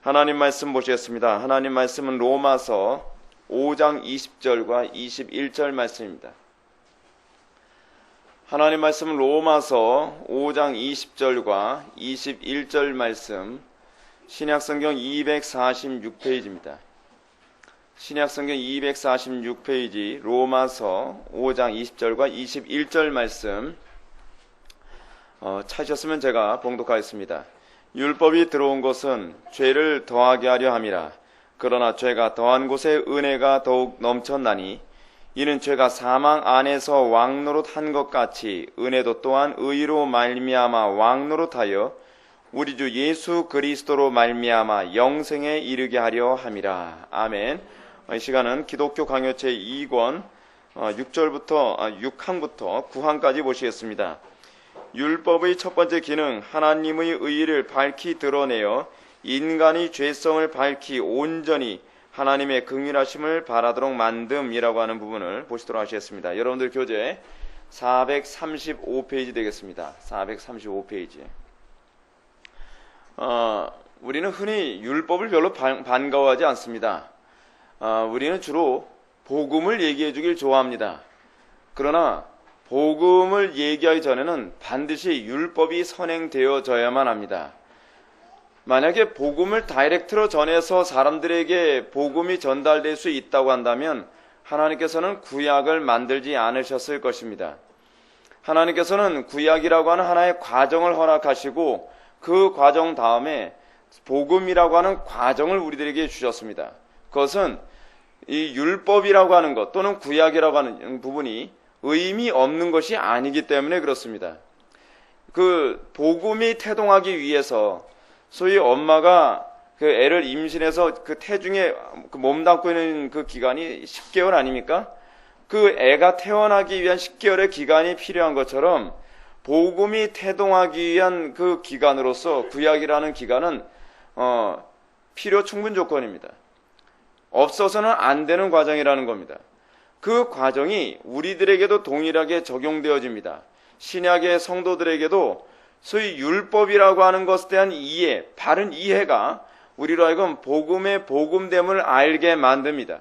하나님 말씀 보시겠습니다. 하나님 말씀은 로마서 5장 20절과 21절 말씀입니다. 하나님 말씀은 로마서 5장 20절과 21절 말씀, 신약성경 246페이지입니다. 신약성경 246페이지 로마서 5장 20절과 21절 말씀 찾으셨으면 제가 봉독하겠습니다. 율법이 들어온 것은 죄를 더하게 하려 함이라. 그러나 죄가 더한 곳에 은혜가 더욱 넘쳤나니 이는 죄가 사망 안에서 왕노릇한 것 같이 은혜도 또한 의로 말미암아 왕노릇하여 우리 주 예수 그리스도로 말미암아 영생에 이르게 하려 함이라. 아멘. 이 시간은 기독교 강요체 2권 6항부터 9항까지 보시겠습니다. 율법의 첫 번째 기능, 하나님의 의의를 밝히 드러내어 인간의 죄성을 밝히 온전히 하나님의 긍휼하심을 바라도록 만듦이라고 하는 부분을 보시도록 하시겠습니다. 여러분들 교재 435페이지 되겠습니다. 435페이지. 우리는 흔히 율법을 별로 반가워하지 않습니다. 우리는 주로 복음을 얘기해 주길 좋아합니다. 그러나 복음을 얘기하기 전에는 반드시 율법이 선행되어져야만 합니다. 만약에 복음을 다이렉트로 전해서 사람들에게 복음이 전달될 수 있다고 한다면 하나님께서는 구약을 만들지 않으셨을 것입니다. 하나님께서는 구약이라고 하는 하나의 과정을 허락하시고 그 과정 다음에 복음이라고 하는 과정을 우리들에게 주셨습니다. 그것은 이 율법이라고 하는 것 또는 구약이라고 하는 부분이 의미 없는 것이 아니기 때문에 그렇습니다. 그 복음이 태동하기 위해서 소위 엄마가 그 애를 임신해서 그 태중에 몸담고 있는 그 기간이 10개월 아닙니까? 그 애가 태어나기 위한 10개월의 기간이 필요한 것처럼 복음이 태동하기 위한 그 기간으로서 구약이라는 기간은 필요 충분 조건입니다. 없어서는 안 되는 과정이라는 겁니다. 그 과정이 우리들에게도 동일하게 적용되어집니다. 신약의 성도들에게도 소위 율법이라고 하는 것에 대한 이해, 바른 이해가 우리로 하여금 복음의 복음됨을 알게 만듭니다.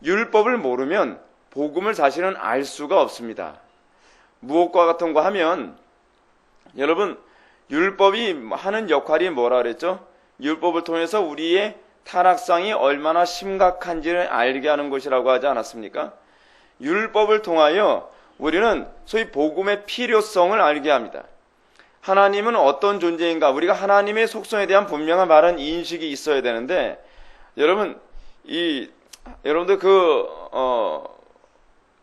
율법을 모르면 복음을 사실은 알 수가 없습니다. 무엇과 같은 거 하면 여러분 율법이 하는 역할이 뭐라 그랬죠? 율법을 통해서 우리의 타락상이 얼마나 심각한지를 알게 하는 것이라고 하지 않았습니까? 율법을 통하여 우리는 소위 복음의 필요성을 알게 합니다. 하나님은 어떤 존재인가? 우리가 하나님의 속성에 대한 분명한 바른 인식이 있어야 되는데 여러분들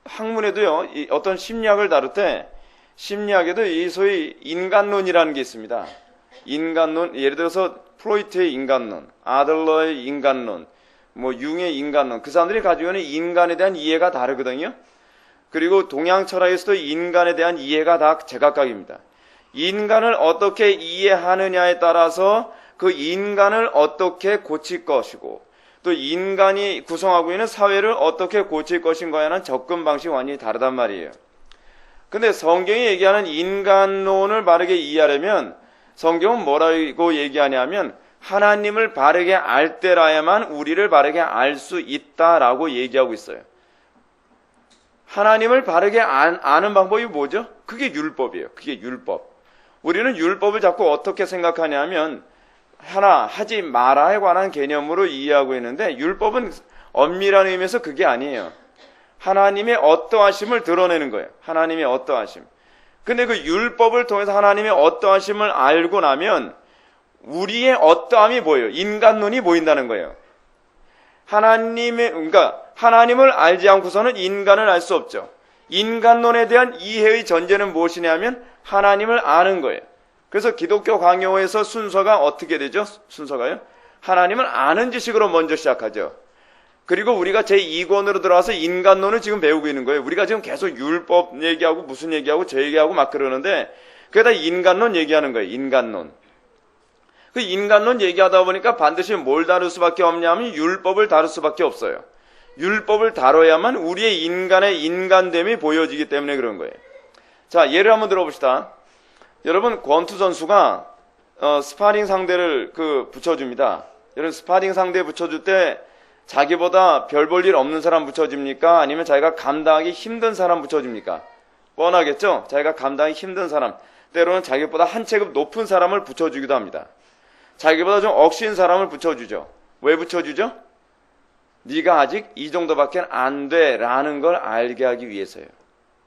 학문에도요, 어떤 심리학을 다룰 때 심리학에도 이 소위 인간론이라는 게 있습니다. 인간론, 예를 들어서 프로이트의 인간론, 아들러의 인간론, 융의 인간론, 그 사람들이 가지고 있는 인간에 대한 이해가 다르거든요. 그리고 동양 철학에서도 인간에 대한 이해가 다 제각각입니다. 인간을 어떻게 이해하느냐에 따라서 그 인간을 어떻게 고칠 것이고 또 인간이 구성하고 있는 사회를 어떻게 고칠 것인가에 대한 접근 방식이 완전히 다르단 말이에요. 근데 성경이 얘기하는 인간론을 바르게 이해하려면 성경은 뭐라고 얘기하냐면 하나님을 바르게 알 때라야만 우리를 바르게 알 수 있다라고 얘기하고 있어요. 하나님을 바르게 아는 방법이 뭐죠? 그게 율법이에요. 그게 율법. 우리는 율법을 자꾸 어떻게 생각하냐면 하나 하지 마라에 관한 개념으로 이해하고 있는데 율법은 엄밀한 의미에서 그게 아니에요. 하나님의 어떠하심을 드러내는 거예요. 하나님의 어떠하심. 근데 그 율법을 통해서 하나님의 어떠하심을 알고 나면 우리의 어떠함이 보여요. 인간론이 보인다는 거예요. 그러니까 하나님을 알지 않고서는 인간을 알 수 없죠. 인간론에 대한 이해의 전제는 무엇이냐면 하나님을 아는 거예요. 그래서 기독교 강요에서 순서가 어떻게 되죠? 순서가요? 하나님을 아는 지식으로 먼저 시작하죠. 그리고 우리가 제2권으로 들어와서 인간론을 지금 배우고 있는 거예요. 우리가 지금 계속 율법 얘기하고 무슨 얘기하고 저 얘기하고 막 그러는데 그게 다 인간론 얘기하는 거예요. 인간론. 그 인간론 얘기하다 보니까 반드시 뭘 다룰 수밖에 없냐면 율법을 다룰 수밖에 없어요. 율법을 다뤄야만 우리의 인간의 인간됨이 보여지기 때문에 그런 거예요. 자, 예를 한번 들어봅시다. 여러분, 권투 선수가 스파링 상대를 붙여줍니다. 여러분 스파링 상대 붙여줄 때 자기보다 별 볼 일 없는 사람 붙여줍니까? 아니면 자기가 감당하기 힘든 사람 붙여줍니까? 뻔하겠죠? 자기가 감당하기 힘든 사람, 때로는 자기보다 한 체급 높은 사람을 붙여주기도 합니다. 자기보다 좀 억신 사람을 붙여주죠. 왜 붙여주죠? 네가 아직 이 정도밖에 안 돼 라는 걸 알게 하기 위해서요.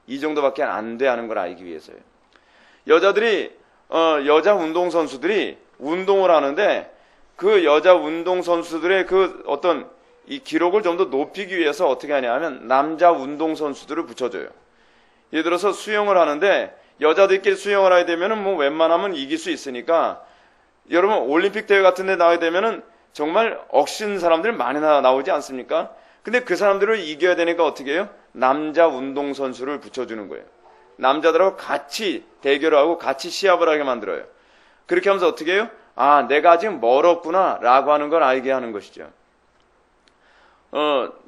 이 정도밖에 안 돼 하는 걸 알기 위해서요. 여자들이 여자 운동선수들이 운동을 하는데 그 여자 운동선수들의 그 어떤 이 기록을 좀 더 높이기 위해서 어떻게 하냐 하면 남자 운동선수들을 붙여줘요. 예를 들어서 수영을 하는데 여자들끼리 수영을 하게 되면은 뭐 웬만하면 이길 수 있으니까 여러분 올림픽 대회 같은 데 나가게 되면은 정말 억신 사람들 많이 나오지 않습니까? 근데 그 사람들을 이겨야 되니까 어떻게 해요? 남자 운동선수를 붙여주는 거예요. 남자들하고 같이 대결을 하고 같이 시합을 하게 만들어요. 그렇게 하면서 어떻게 해요? 아, 내가 아직 멀었구나 라고 하는 걸 알게 하는 것이죠.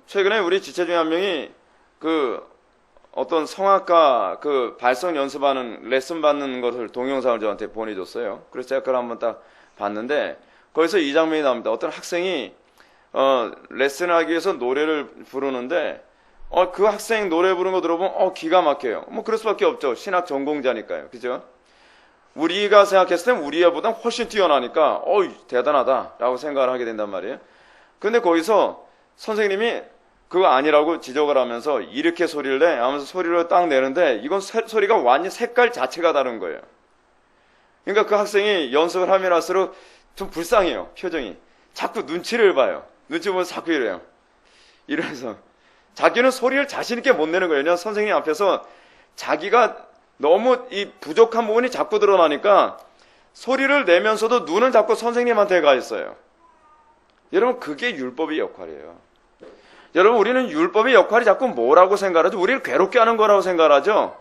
최근에 우리 지체 중에 한 명이 어떤 성악가 발성 연습하는 레슨 받는 것을 동영상을 저한테 보내줬어요. 그래서 제가 그걸 한번 딱 봤는데 거기서 이 장면이 나옵니다. 어떤 학생이 레슨을 하기 위해서 노래를 부르는데 그 학생 노래 부르는 거 들어보면 기가 막혀요. 뭐 그럴 수밖에 없죠. 신학 전공자니까요. 그죠? 우리가 생각했을 땐 우리 애보다 훨씬 뛰어나니까 대단하다라고 생각을 하게 된단 말이에요. 근데 거기서 선생님이 그거 아니라고 지적을 하면서 이렇게 소리를 내 하면서 소리를 딱 내는데 이건 소리가 완전 색깔 자체가 다른 거예요. 그러니까 그 학생이 연습을 하면 할수록 좀 불쌍해요. 표정이. 자꾸 눈치를 봐요. 눈치 보면서 자꾸 이래요. 이래서 자기는 소리를 자신 있게 못 내는 거예요. 왜냐하면 선생님 앞에서 자기가 너무 이 부족한 부분이 자꾸 드러나니까 소리를 내면서도 눈은 자꾸 선생님한테 가 있어요. 여러분 그게 율법의 역할이에요. 여러분 우리는 율법의 역할이 자꾸 뭐라고 생각하죠? 우리를 괴롭게 하는 거라고 생각하죠?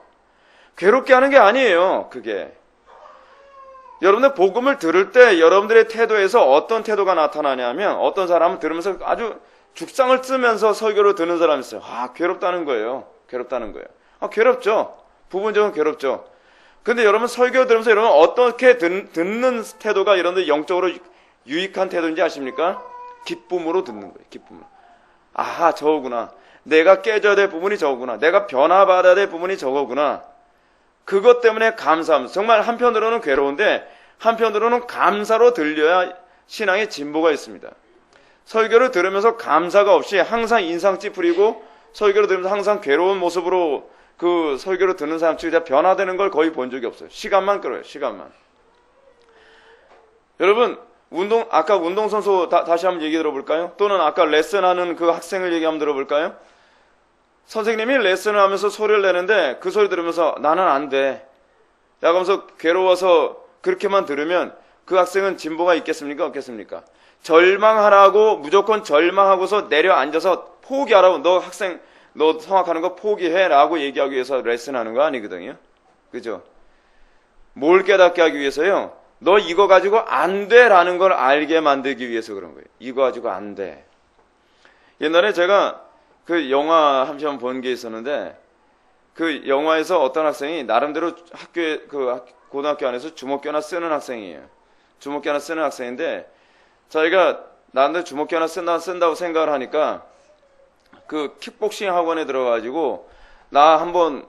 괴롭게 하는 게 아니에요. 그게. 여러분들 복음을 들을 때 여러분들의 태도에서 어떤 태도가 나타나냐면 어떤 사람은 들으면서 아주 죽상을 쓰면서 설교를 듣는 사람이 있어요. 괴롭다는 거예요. 괴롭다는 거예요. 괴롭죠. 부분적으로 괴롭죠. 근데 여러분 설교 들으면서 여러분 어떻게 듣는 태도가 여러분들 영적으로 유익한 태도인지 아십니까? 기쁨으로 듣는 거예요. 기쁨으로. 저거구나. 내가 깨져야 될 부분이 저거구나. 내가 변화받아야 될 부분이 저거구나. 그것 때문에 감사하면서 정말 한편으로는 괴로운데 한편으로는 감사로 들려야 신앙의 진보가 있습니다. 설교를 들으면서 감사가 없이 항상 인상 찌푸리고 설교를 들으면서 항상 괴로운 모습으로 그 설교를 듣는 사람 측에 변화되는 걸 거의 본 적이 없어요. 시간만 끌어요. 시간만. 여러분 아까 운동선수 다시 한번 얘기 들어볼까요? 또는 아까 레슨하는 그 학생을 얘기 한번 들어볼까요? 선생님이 레슨을 하면서 소리를 내는데 그 소리 들으면서 나는 안 돼. 라고 하면서 괴로워서 그렇게만 들으면 그 학생은 진보가 있겠습니까? 없겠습니까? 절망하라고 무조건 절망하고서 내려앉아서 포기하라고 너 성악하는 거 포기해 라고 얘기하기 위해서 레슨하는 거 아니거든요. 그죠? 뭘 깨닫게 하기 위해서요? 너 이거 가지고 안 돼 라는 걸 알게 만들기 위해서 그런 거예요. 이거 가지고 안 돼. 옛날에 제가 그 영화 한 편 본 게 있었는데 그 영화에서 어떤 학생이 나름대로 고등학교 안에서 주먹기 하나 쓰는 학생이에요. 주먹기 하나 쓰는 학생인데 자기가 나름대로 주먹기 하나 쓴다고 생각을 하니까 그 킥복싱 학원에 들어가가지고 나 한번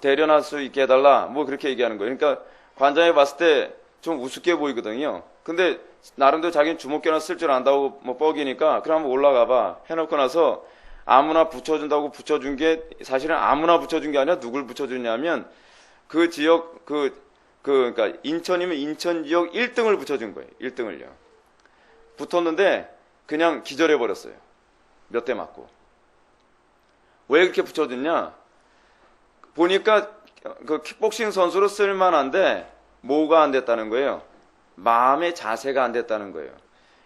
대련할 수 있게 해달라 뭐 그렇게 얘기하는 거예요. 그러니까 관장이 봤을 때 좀 우습게 보이거든요. 근데 나름대로 자기는 주먹기 하나 쓸 줄 안다고 뭐 뻐기니까 그럼 한번 올라가봐 해놓고 나서 아무나 붙여준다고 붙여준 게 사실은 아무나 붙여준 게 아니라 누굴 붙여줬냐면 그 지역 그러니까 인천이면 인천 지역 1등을 붙여준 거예요. 1등을요. 붙었는데 그냥 기절해 버렸어요. 몇 대 맞고. 왜 그렇게 붙여줬냐? 보니까 그 킥복싱 선수로 쓸만한데 뭐가 안 됐다는 거예요? 마음의 자세가 안 됐다는 거예요.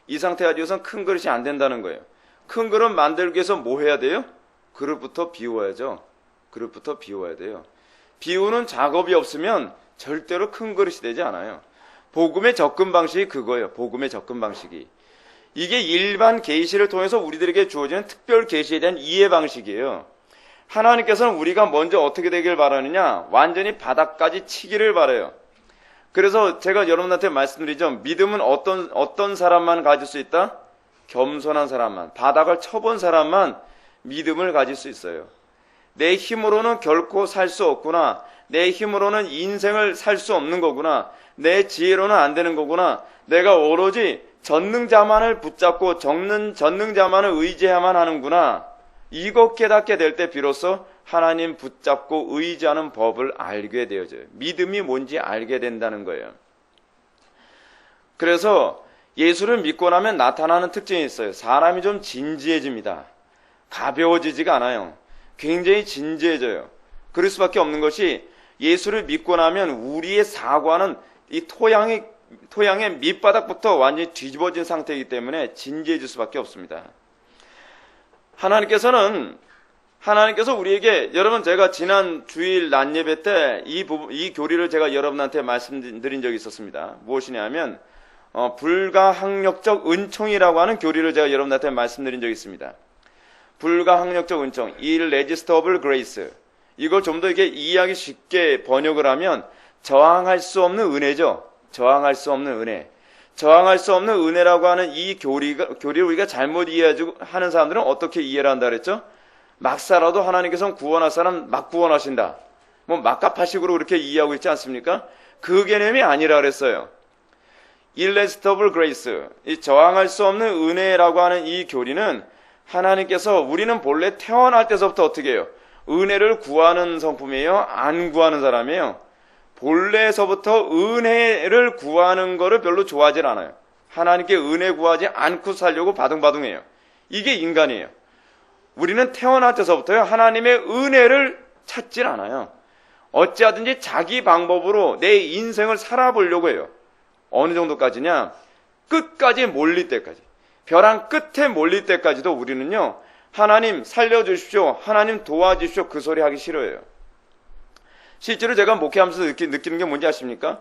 이 상태 가지고선 큰 그릇이 안 된다는 거예요. 큰 그릇 만들기 위해서 뭐 해야 돼요? 그릇부터 비워야죠. 그릇부터 비워야 돼요. 비우는 작업이 없으면 절대로 큰 그릇이 되지 않아요. 복음의 접근 방식이 그거예요. 복음의 접근 방식이. 이게 일반 계시를 통해서 우리들에게 주어지는 특별 계시에 대한 이해 방식이에요. 하나님께서는 우리가 먼저 어떻게 되길 바라느냐? 완전히 바닥까지 치기를 바라요. 그래서 제가 여러분한테 말씀드리죠. 믿음은 어떤 사람만 가질 수 있다? 겸손한 사람만, 바닥을 쳐본 사람만 믿음을 가질 수 있어요. 내 힘으로는 결코 살 수 없구나. 내 힘으로는 인생을 살 수 없는 거구나. 내 지혜로는 안 되는 거구나. 내가 오로지 전능자만을 붙잡고 전능자만을 의지해야만 하는구나. 이것 깨닫게 될 때 비로소 하나님 붙잡고 의지하는 법을 알게 되어져요. 믿음이 뭔지 알게 된다는 거예요. 그래서 예수를 믿고 나면 나타나는 특징이 있어요. 사람이 좀 진지해집니다. 가벼워지지가 않아요. 굉장히 진지해져요. 그럴 수밖에 없는 것이 예수를 믿고 나면 우리의 사고하는 이 토양의 밑바닥부터 완전히 뒤집어진 상태이기 때문에 진지해질 수밖에 없습니다. 하나님께서 우리에게, 여러분 제가 지난 주일 낮 예배 때 이 교리를 제가 여러분한테 말씀드린 적이 있었습니다. 무엇이냐면 불가항력적 은총이라고 하는 교리를 제가 여러분한테 말씀드린 적이 있습니다. 불가항력적 은총, irresistible grace. 이걸 좀 더 이렇게 이해하기 쉽게 번역을 하면 저항할 수 없는 은혜죠. 저항할 수 없는 은혜. 저항할 수 없는 은혜라고 하는 이 교리를 우리가 잘못 이해하는 사람들은 어떻게 이해를 한다 그랬죠? 막 살아도 하나님께서는 구원할 사람 막 구원하신다. 막가파식으로 그렇게 이해하고 있지 않습니까? 그 개념이 아니라 그랬어요. irresistible grace, 이 저항할 수 없는 은혜라고 하는 이 교리는 하나님께서 우리는 본래 태어날 때서부터 어떻게 해요? 은혜를 구하는 성품이에요? 안 구하는 사람이에요? 본래서부터 은혜를 구하는 거를 별로 좋아하질 않아요. 하나님께 은혜 구하지 않고 살려고 바둥바둥해요. 이게 인간이에요. 우리는 태어날 때서부터요, 하나님의 은혜를 찾질 않아요. 어찌하든지 자기 방법으로 내 인생을 살아보려고 해요. 어느 정도까지냐? 끝까지 몰릴 때까지. 벼랑 끝에 몰릴 때까지도 우리는요, 하나님 살려주십시오, 하나님 도와주십시오, 그 소리 하기 싫어요. 실제로 제가 목회하면서 느끼는 게 뭔지 아십니까?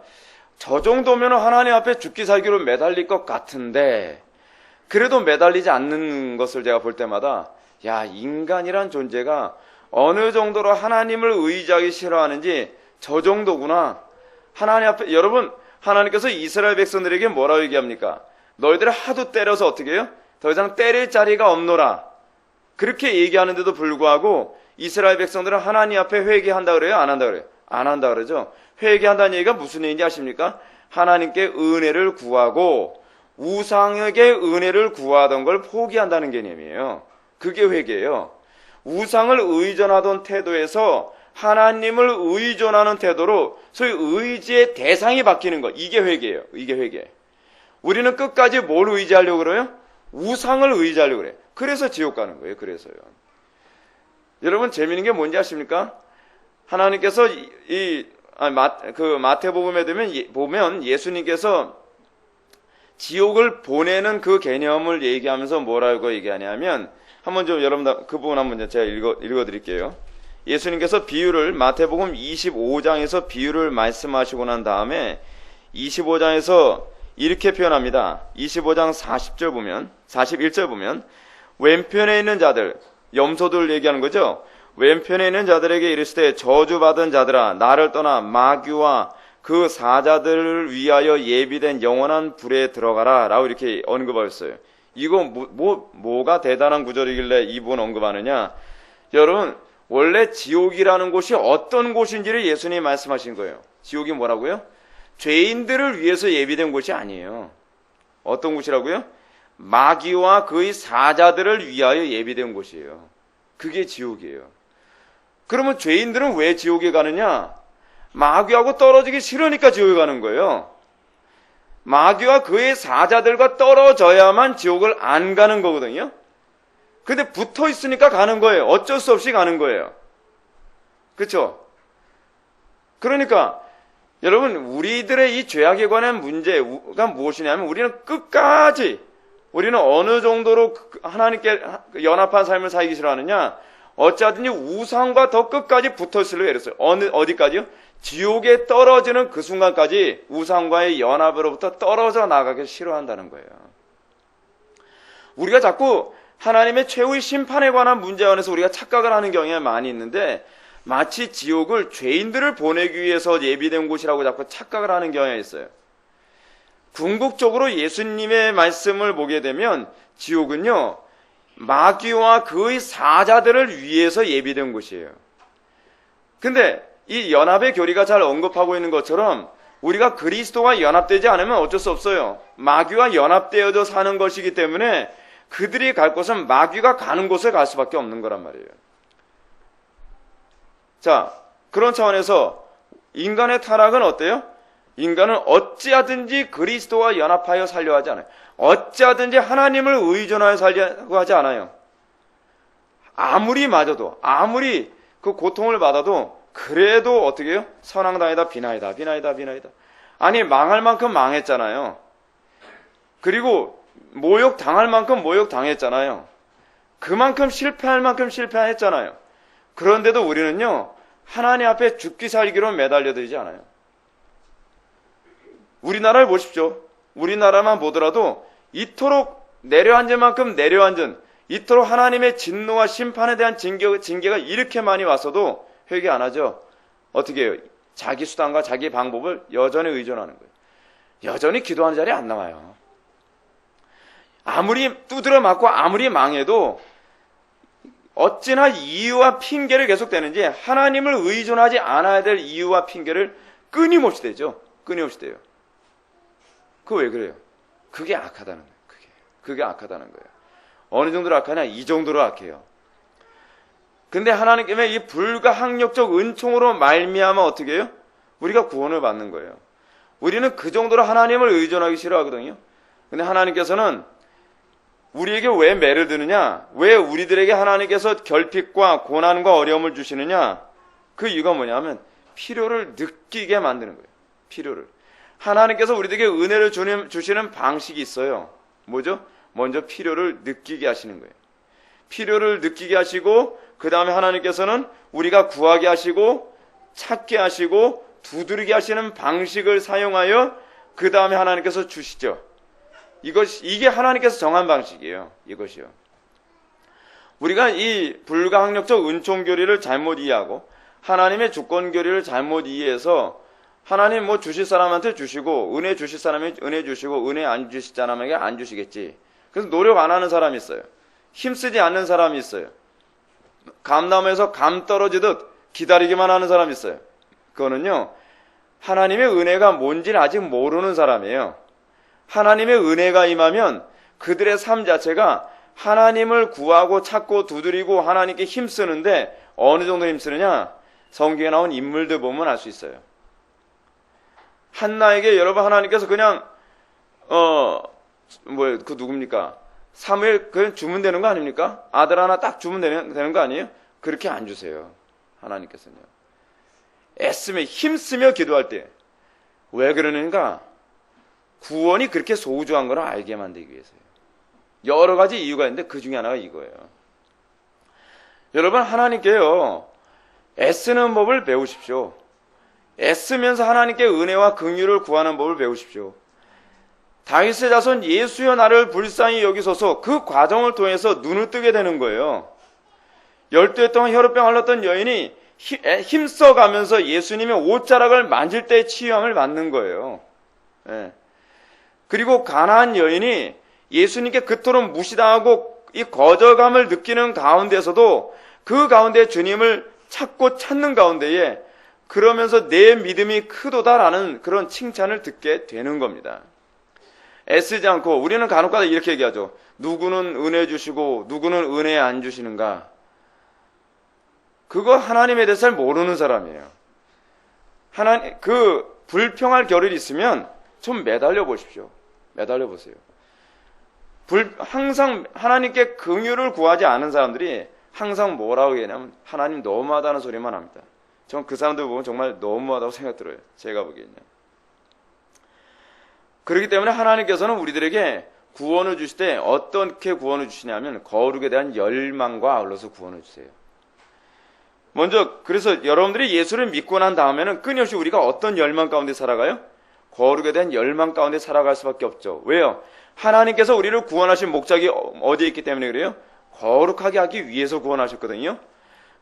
저 정도면 하나님 앞에 죽기 살기로 매달릴 것 같은데 그래도 매달리지 않는 것을 제가 볼 때마다, 야, 인간이란 존재가 어느 정도로 하나님을 의지하기 싫어하는지 저 정도구나. 하나님 앞에, 여러분, 하나님께서 이스라엘 백성들에게 뭐라고 얘기합니까? 너희들을 하도 때려서 어떻게 해요? 더 이상 때릴 자리가 없노라. 그렇게 얘기하는데도 불구하고 이스라엘 백성들은 하나님 앞에 회개한다 그래요? 안 한다 그래요? 안 한다 그러죠. 회개한다는 얘기가 무슨 얘기인지 아십니까? 하나님께 은혜를 구하고 우상에게 은혜를 구하던 걸 포기한다는 개념이에요. 그게 회개예요. 우상을 의존하던 태도에서 하나님을 의존하는 태도로 소위 의지의 대상이 바뀌는 것. 이게 회개예요. 이게 회개. 우리는 끝까지 뭘 의지하려고 그래요? 우상을 의지하려고 그래요. 그래서 지옥 가는 거예요. 그래서요. 여러분, 재미있는 게 뭔지 아십니까? 하나님께서 마태복음에 보면 예수님께서 지옥을 보내는 그 개념을 얘기하면서 뭐라고 얘기하냐면, 한번 좀 여러분 그 부분 한번 제가 읽어드릴게요. 예수님께서 마태복음 25장에서 비유를 말씀하시고 난 다음에 25장에서 이렇게 표현합니다. 25장 41절 보면 왼편에 있는 자들, 염소들 얘기하는 거죠. 왼편에 있는 자들에게 이르시되 저주받은 자들아, 나를 떠나 마귀와 그 사자들을 위하여 예비된 영원한 불에 들어가라 라고 이렇게 언급하였어요. 이거 뭐가 대단한 구절이길래 이 부분 언급하느냐? 여러분, 원래 지옥이라는 곳이 어떤 곳인지를 예수님이 말씀하신 거예요. 지옥이 뭐라고요? 죄인들을 위해서 예비된 곳이 아니에요. 어떤 곳이라고요? 마귀와 그의 사자들을 위하여 예비된 곳이에요. 그게 지옥이에요. 그러면 죄인들은 왜 지옥에 가느냐? 마귀하고 떨어지기 싫으니까 지옥에 가는 거예요. 마귀와 그의 사자들과 떨어져야만 지옥을 안 가는 거거든요. 근데 붙어 있으니까 가는 거예요. 어쩔 수 없이 가는 거예요. 그렇죠? 그러니까 여러분, 우리들의 이 죄악에 관한 문제가 무엇이냐면 우리는 어느 정도로 하나님께 연합한 삶을 살기 싫어하느냐? 어찌하든지 우상과 더 끝까지 붙어 있으려고 했어요. 어디까지요? 지옥에 떨어지는 그 순간까지 우상과의 연합으로부터 떨어져 나가기 싫어한다는 거예요. 우리가 자꾸 하나님의 최후의 심판에 관한 문제 안에서 우리가 착각을 하는 경향이 많이 있는데, 마치 지옥을 죄인들을 보내기 위해서 예비된 곳이라고 자꾸 착각을 하는 경향이 있어요. 궁극적으로 예수님의 말씀을 보게 되면 지옥은요, 마귀와 그의 사자들을 위해서 예비된 곳이에요. 근데 이 연합의 교리가 잘 언급하고 있는 것처럼 우리가 그리스도와 연합되지 않으면 어쩔 수 없어요. 마귀와 연합되어져 사는 것이기 때문에 그들이 갈 곳은 마귀가 가는 곳에 갈 수밖에 없는 거란 말이에요. 자, 그런 차원에서 인간의 타락은 어때요? 인간은 어찌하든지 그리스도와 연합하여 살려 하지 않아요. 어찌하든지 하나님을 의존하여 살려고 하지 않아요. 아무리 맞아도, 아무리 그 고통을 받아도 그래도 어떻게 해요? 선왕당이다, 비나이다, 비나이다, 비나이다. 아니, 망할 만큼 망했잖아요. 그리고 모욕 당할 만큼 모욕 당했잖아요. 그만큼 실패할 만큼 실패했잖아요. 그런데도 우리는요, 하나님 앞에 죽기 살기로 매달려들지 않아요. 우리나라를 보십시오. 우리나라만 보더라도 이토록 내려앉은 만큼 내려앉은, 이토록 하나님의 진노와 심판에 대한 징계가 이렇게 많이 왔어도 회개 안 하죠. 어떻게 해요? 자기 수단과 자기 방법을 여전히 의존하는 거예요. 여전히 기도하는 자리에 안 나와요. 아무리 두드려 맞고 아무리 망해도 어찌나 이유와 핑계를 계속 대는지 하나님을 의존하지 않아야 될 이유와 핑계를 끊임없이 대죠. 끊임없이 대요. 그거 왜 그래요? 그게 악하다는 거예요. 그게 악하다는 거예요. 어느 정도로 악하냐? 이 정도로 악해요. 근데 하나님의 이 불가항력적 은총으로 말미암아 어떻게 해요? 우리가 구원을 받는 거예요. 우리는 그 정도로 하나님을 의존하기 싫어하거든요. 근데 하나님께서는 우리에게 왜 매를 드느냐? 왜 우리들에게 하나님께서 결핍과 고난과 어려움을 주시느냐? 그 이유가 뭐냐면 필요를 느끼게 만드는 거예요. 필요를. 하나님께서 우리들에게 은혜를 주시는 방식이 있어요. 뭐죠? 먼저 필요를 느끼게 하시는 거예요. 필요를 느끼게 하시고 그 다음에 하나님께서는 우리가 구하게 하시고 찾게 하시고 두드리게 하시는 방식을 사용하여 그 다음에 하나님께서 주시죠. 이게 하나님께서 정한 방식이에요. 이것이요. 우리가 이 불가항력적 은총교리를 잘못 이해하고 하나님의 주권교리를 잘못 이해해서 하나님 뭐 주실 사람한테 주시고 은혜 주실 사람이 은혜 주시고 은혜 안 주실 사람에게 안 주시겠지. 그래서 노력 안 하는 사람이 있어요. 힘쓰지 않는 사람이 있어요. 감나무에서 감 떨어지듯 기다리기만 하는 사람이 있어요. 그거는요, 하나님의 은혜가 뭔지를 아직 모르는 사람이에요. 하나님의 은혜가 임하면 그들의 삶 자체가 하나님을 구하고 찾고 두드리고 하나님께 힘쓰는데 어느 정도 힘쓰느냐? 성경에 나온 인물들 보면 알 수 있어요. 한나에게 여러분 하나님께서 그냥 그 누굽니까? 사무엘 그냥 주면 되는 거 아닙니까? 아들 하나 딱 주면 되는 거 아니에요? 그렇게 안 주세요. 하나님께서는요. 애쓰며 힘쓰며 기도할 때 왜 그러는가? 구원이 그렇게 소중한 걸 알게 만들기 위해서요. 여러 가지 이유가 있는데 그 중에 하나가 이거예요. 여러분 하나님께요, 애쓰는 법을 배우십시오. 애쓰면서 하나님께 은혜와 긍휼을 구하는 법을 배우십시오. 다윗의 자손 예수여 나를 불쌍히 여기소서, 그 과정을 통해서 눈을 뜨게 되는 거예요. 12해 동안 혈우병 앓았던 여인이 힘써가면서 예수님의 옷자락을 만질 때 치유함을 받는 거예요. 예. 그리고 가나안 여인이 예수님께 그토록 무시당하고 이 거절감을 느끼는 가운데서도 그 가운데 주님을 찾고 찾는 가운데에 그러면서 내 믿음이 크도다라는 그런 칭찬을 듣게 되는 겁니다. 애쓰지 않고 우리는 간혹가다 이렇게 얘기하죠. 누구는 은혜 주시고 누구는 은혜 안 주시는가? 그거 하나님에 대해서 잘 모르는 사람이에요. 하나님 그 불평할 겨를이 있으면 좀 매달려 보십시오. 매달려 보세요. 항상 하나님께 긍휼을 구하지 않은 사람들이 항상 뭐라고 얘기하냐면 하나님 너무하다는 소리만 합니다. 전 그 사람들 보면 정말 너무하다고 생각 들어요. 제가 보기에는요. 그렇기 때문에 하나님께서는 우리들에게 구원을 주실 때 어떻게 구원을 주시냐면 거룩에 대한 열망과 아울러서 구원을 주세요. 먼저 그래서 여러분들이 예수를 믿고 난 다음에는 끊임없이 우리가 어떤 열망 가운데 살아가요? 거룩에 대한 열망 가운데 살아갈 수밖에 없죠. 왜요? 하나님께서 우리를 구원하신 목적이 어디에 있기 때문에 그래요? 거룩하게 하기 위해서 구원하셨거든요.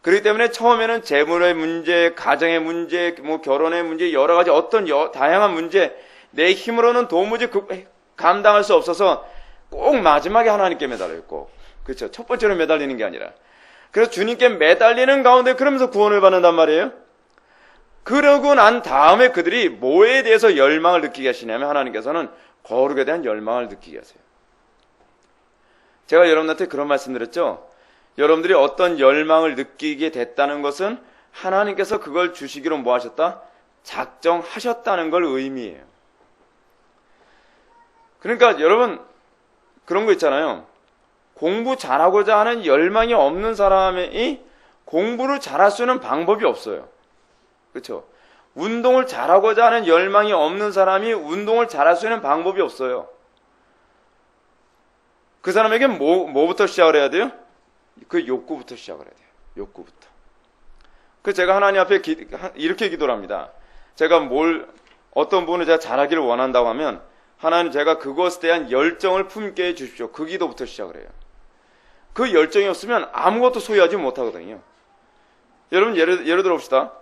그렇기 때문에 처음에는 재물의 문제, 가정의 문제, 뭐 결혼의 문제, 여러 가지 어떤 다양한 문제, 내 힘으로는 도무지 감당할 수 없어서 꼭 마지막에 하나님께 매달려요. 꼭. 그렇죠. 첫 번째로 매달리는 게 아니라. 그래서 주님께 매달리는 가운데 그러면서 구원을 받는단 말이에요. 그러고 난 다음에 그들이 뭐에 대해서 열망을 느끼게 하시냐면 하나님께서는 거룩에 대한 열망을 느끼게 하세요. 제가 여러분한테 그런 말씀 드렸죠. 여러분들이 어떤 열망을 느끼게 됐다는 것은 하나님께서 그걸 주시기로 뭐 하셨다? 작정하셨다는 걸 의미해요. 그러니까 여러분 그런 거 있잖아요. 공부 잘하고자 하는 열망이 없는 사람이 공부를 잘할 수 있는 방법이 없어요. 그렇죠? 운동을 잘하고자 하는 열망이 없는 사람이 운동을 잘할 수 있는 방법이 없어요. 그 사람에게 뭐부터 시작을 해야 돼요? 그 욕구부터 시작을 해야 돼요. 욕구부터. 그래서 제가 하나님 앞에 이렇게 기도를 합니다. 제가 어떤 부분을 제가 잘하기를 원한다고 하면 하나님 제가 그것에 대한 열정을 품게 해주십시오. 그 기도부터 시작을 해요. 그 열정이 없으면 아무것도 소유하지 못하거든요. 여러분 예를 들어 봅시다.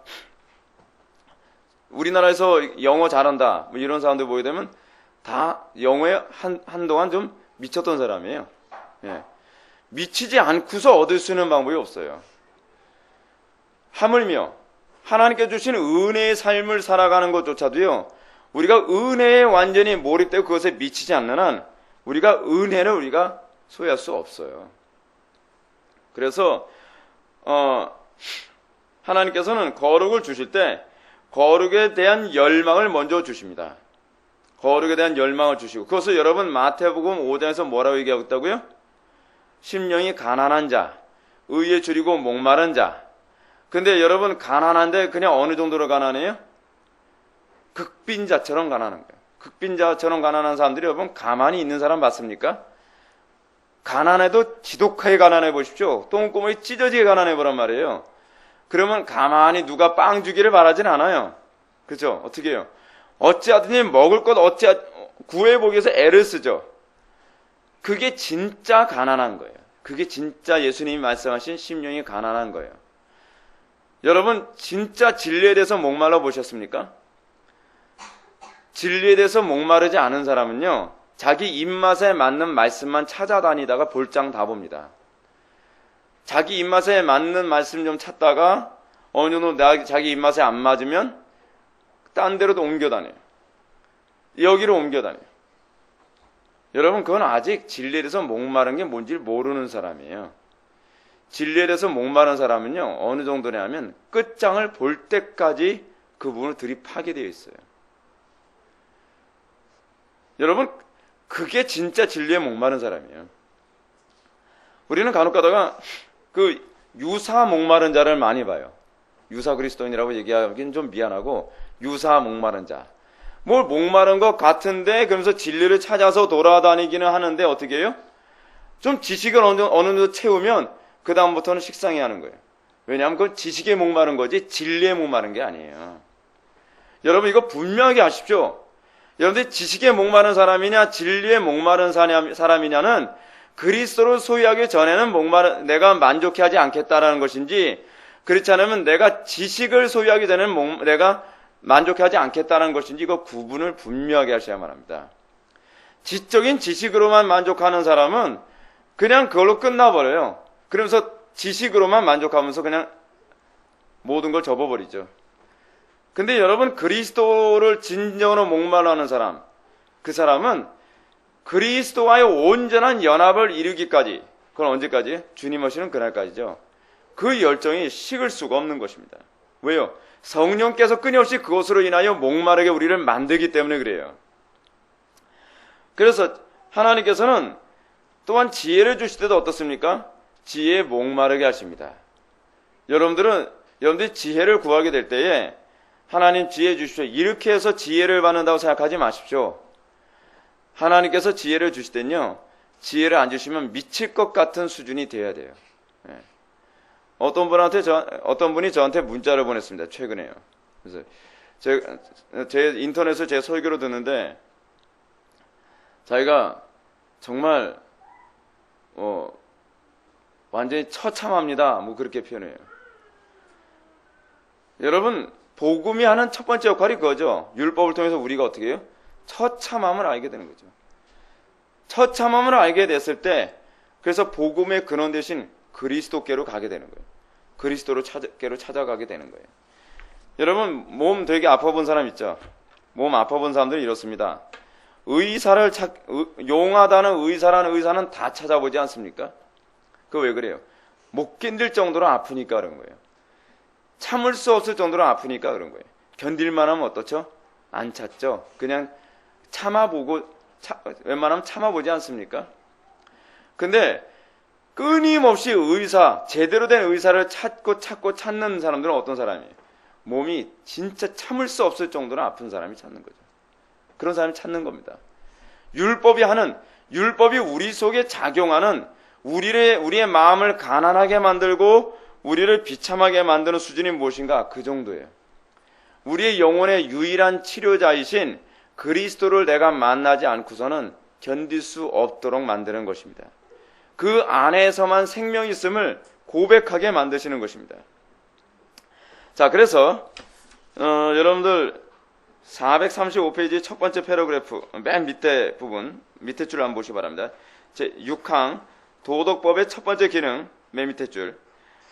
우리나라에서 영어 잘한다 뭐 이런 사람들 보게 되면 다 영어에 한동안 좀 미쳤던 사람이에요. 예. 미치지 않고서 얻을 수 있는 방법이 없어요. 하물며 하나님께 주신 은혜의 삶을 살아가는 것조차도요. 우리가 은혜에 완전히 몰입되고 그것에 미치지 않는 한 우리가 은혜를 우리가 소유할 수 없어요. 그래서 하나님께서는 거룩을 주실 때 거룩에 대한 열망을 먼저 주십니다. 거룩에 대한 열망을 주시고 그것을 여러분 마태복음 5장에서 뭐라고 얘기하고 있다고요? 심령이 가난한 자, 의에 줄이고 목마른 자. 근데 여러분 가난한데 그냥 어느 정도로 가난해요? 극빈자처럼 가난한 거예요. 극빈자처럼 가난한 사람들이 여러분 가만히 있는 사람 맞습니까? 가난해도 지독하게 가난해 보십시오. 똥구멍이 찢어지게 가난해 보란 말이에요. 그러면 가만히 누가 빵 주기를 바라진 않아요. 그죠? 어떻게 해요? 어찌하든지 먹을 것 구해보기 위해서 애를 쓰죠. 그게 진짜 가난한 거예요. 그게 진짜 예수님이 말씀하신 심령이 가난한 거예요. 여러분 진짜 진리에 대해서 목말라 보셨습니까? 진리에 대해서 목마르지 않은 사람은요. 자기 입맛에 맞는 말씀만 찾아다니다가 볼장 다 봅니다. 자기 입맛에 맞는 말씀 좀 찾다가 어느 정도 자기 입맛에 안 맞으면 딴 데로도 옮겨 다녀요. 여기로 옮겨 다녀요. 여러분 그건 아직 진리에 대해서 목마른 게 뭔지 모르는 사람이에요. 진리에 대해서 목마른 사람은요. 어느 정도냐면 끝장을 볼 때까지 그 부분을 들이파게 되어 있어요. 여러분 그게 진짜 진리에 목마른 사람이에요. 우리는 간혹 가다가 그 유사 목마른 자를 많이 봐요. 유사 그리스도인이라고 얘기하기는 좀 미안하고 유사 목마른 자. 뭘 목마른 것 같은데 그러면서 진리를 찾아서 돌아다니기는 하는데 어떻게 해요? 좀 지식을 어느 정도 채우면 그 다음부터는 식상해 하는 거예요. 왜냐하면 그건 지식에 목마른 거지 진리에 목마른 게 아니에요. 여러분 이거 분명하게 아십시오. 여러분들이 지식에 목마른 사람이냐 진리에 목마른 사람이냐는 그리스도를 소유하기 전에는 내가 만족해하지 않겠다라는 것인지 그렇지 않으면 내가 지식을 소유하기 전에는 내가 만족하지 않겠다는 것인지 이거 구분을 분명하게 하셔야만 합니다. 지적인 지식으로만 만족하는 사람은 그냥 그걸로 끝나버려요. 그러면서 지식으로만 만족하면서 그냥 모든 걸 접어버리죠. 근데 여러분 그리스도를 진정으로 목말라하는 사람, 그 사람은 그리스도와의 온전한 연합을 이루기까지, 그건 언제까지? 주님 오시는 그날까지죠. 그 열정이 식을 수가 없는 것입니다. 왜요? 성령께서 끊임없이 그것으로 인하여 목마르게 우리를 만들기 때문에 그래요. 그래서 하나님께서는 또한 지혜를 주실 때도 어떻습니까? 지혜에 목마르게 하십니다. 여러분들이 지혜를 구하게 될 때에 하나님 지혜 주십시오. 이렇게 해서 지혜를 받는다고 생각하지 마십시오. 하나님께서 지혜를 주실 때는요. 지혜를 안 주시면 미칠 것 같은 수준이 되어야 돼요. 네. 어떤 분이 저한테 문자를 보냈습니다. 최근에요. 그래서 제 인터넷을 제 설교로 듣는데 자기가 정말 완전히 처참합니다. 뭐 그렇게 표현해요. 여러분, 복음이 하는 첫 번째 역할이 그거죠. 율법을 통해서 우리가 어떻게 해요? 처참함을 알게 되는 거죠. 처참함을 알게 됐을 때, 그래서 복음의 근원 대신 그리스도께로 가게 되는 거예요. 그리스도께로 찾아가게 되는 거예요. 여러분, 몸 되게 아파본 사람 있죠? 몸 아파본 사람들이 이렇습니다. 용하다는 의사는 다 찾아보지 않습니까? 그거 왜 그래요? 못 견딜 정도로 아프니까 그런 거예요. 참을 수 없을 정도로 아프니까 그런 거예요. 견딜만 하면 어떻죠? 안 찾죠? 그냥 웬만하면 참아보지 않습니까? 근데 끊임없이 제대로 된 의사를 찾는 사람들은 어떤 사람이에요? 몸이 진짜 참을 수 없을 정도로 아픈 사람이 찾는 거죠. 그런 사람이 찾는 겁니다. 율법이 우리 속에 작용하는 우리의 마음을 가난하게 만들고 우리를 비참하게 만드는 수준이 무엇인가? 그 정도예요. 우리의 영혼의 유일한 치료자이신 그리스도를 내가 만나지 않고서는 견딜 수 없도록 만드는 것입니다. 그 안에서만 생명이 있음을 고백하게 만드시는 것입니다. 자, 그래서 여러분들 435페이지 첫 번째 패러그래프 맨 밑에 부분, 밑에 줄을 한번 보시기 바랍니다. 제6항 도덕법의 첫 번째 기능 맨 밑에 줄,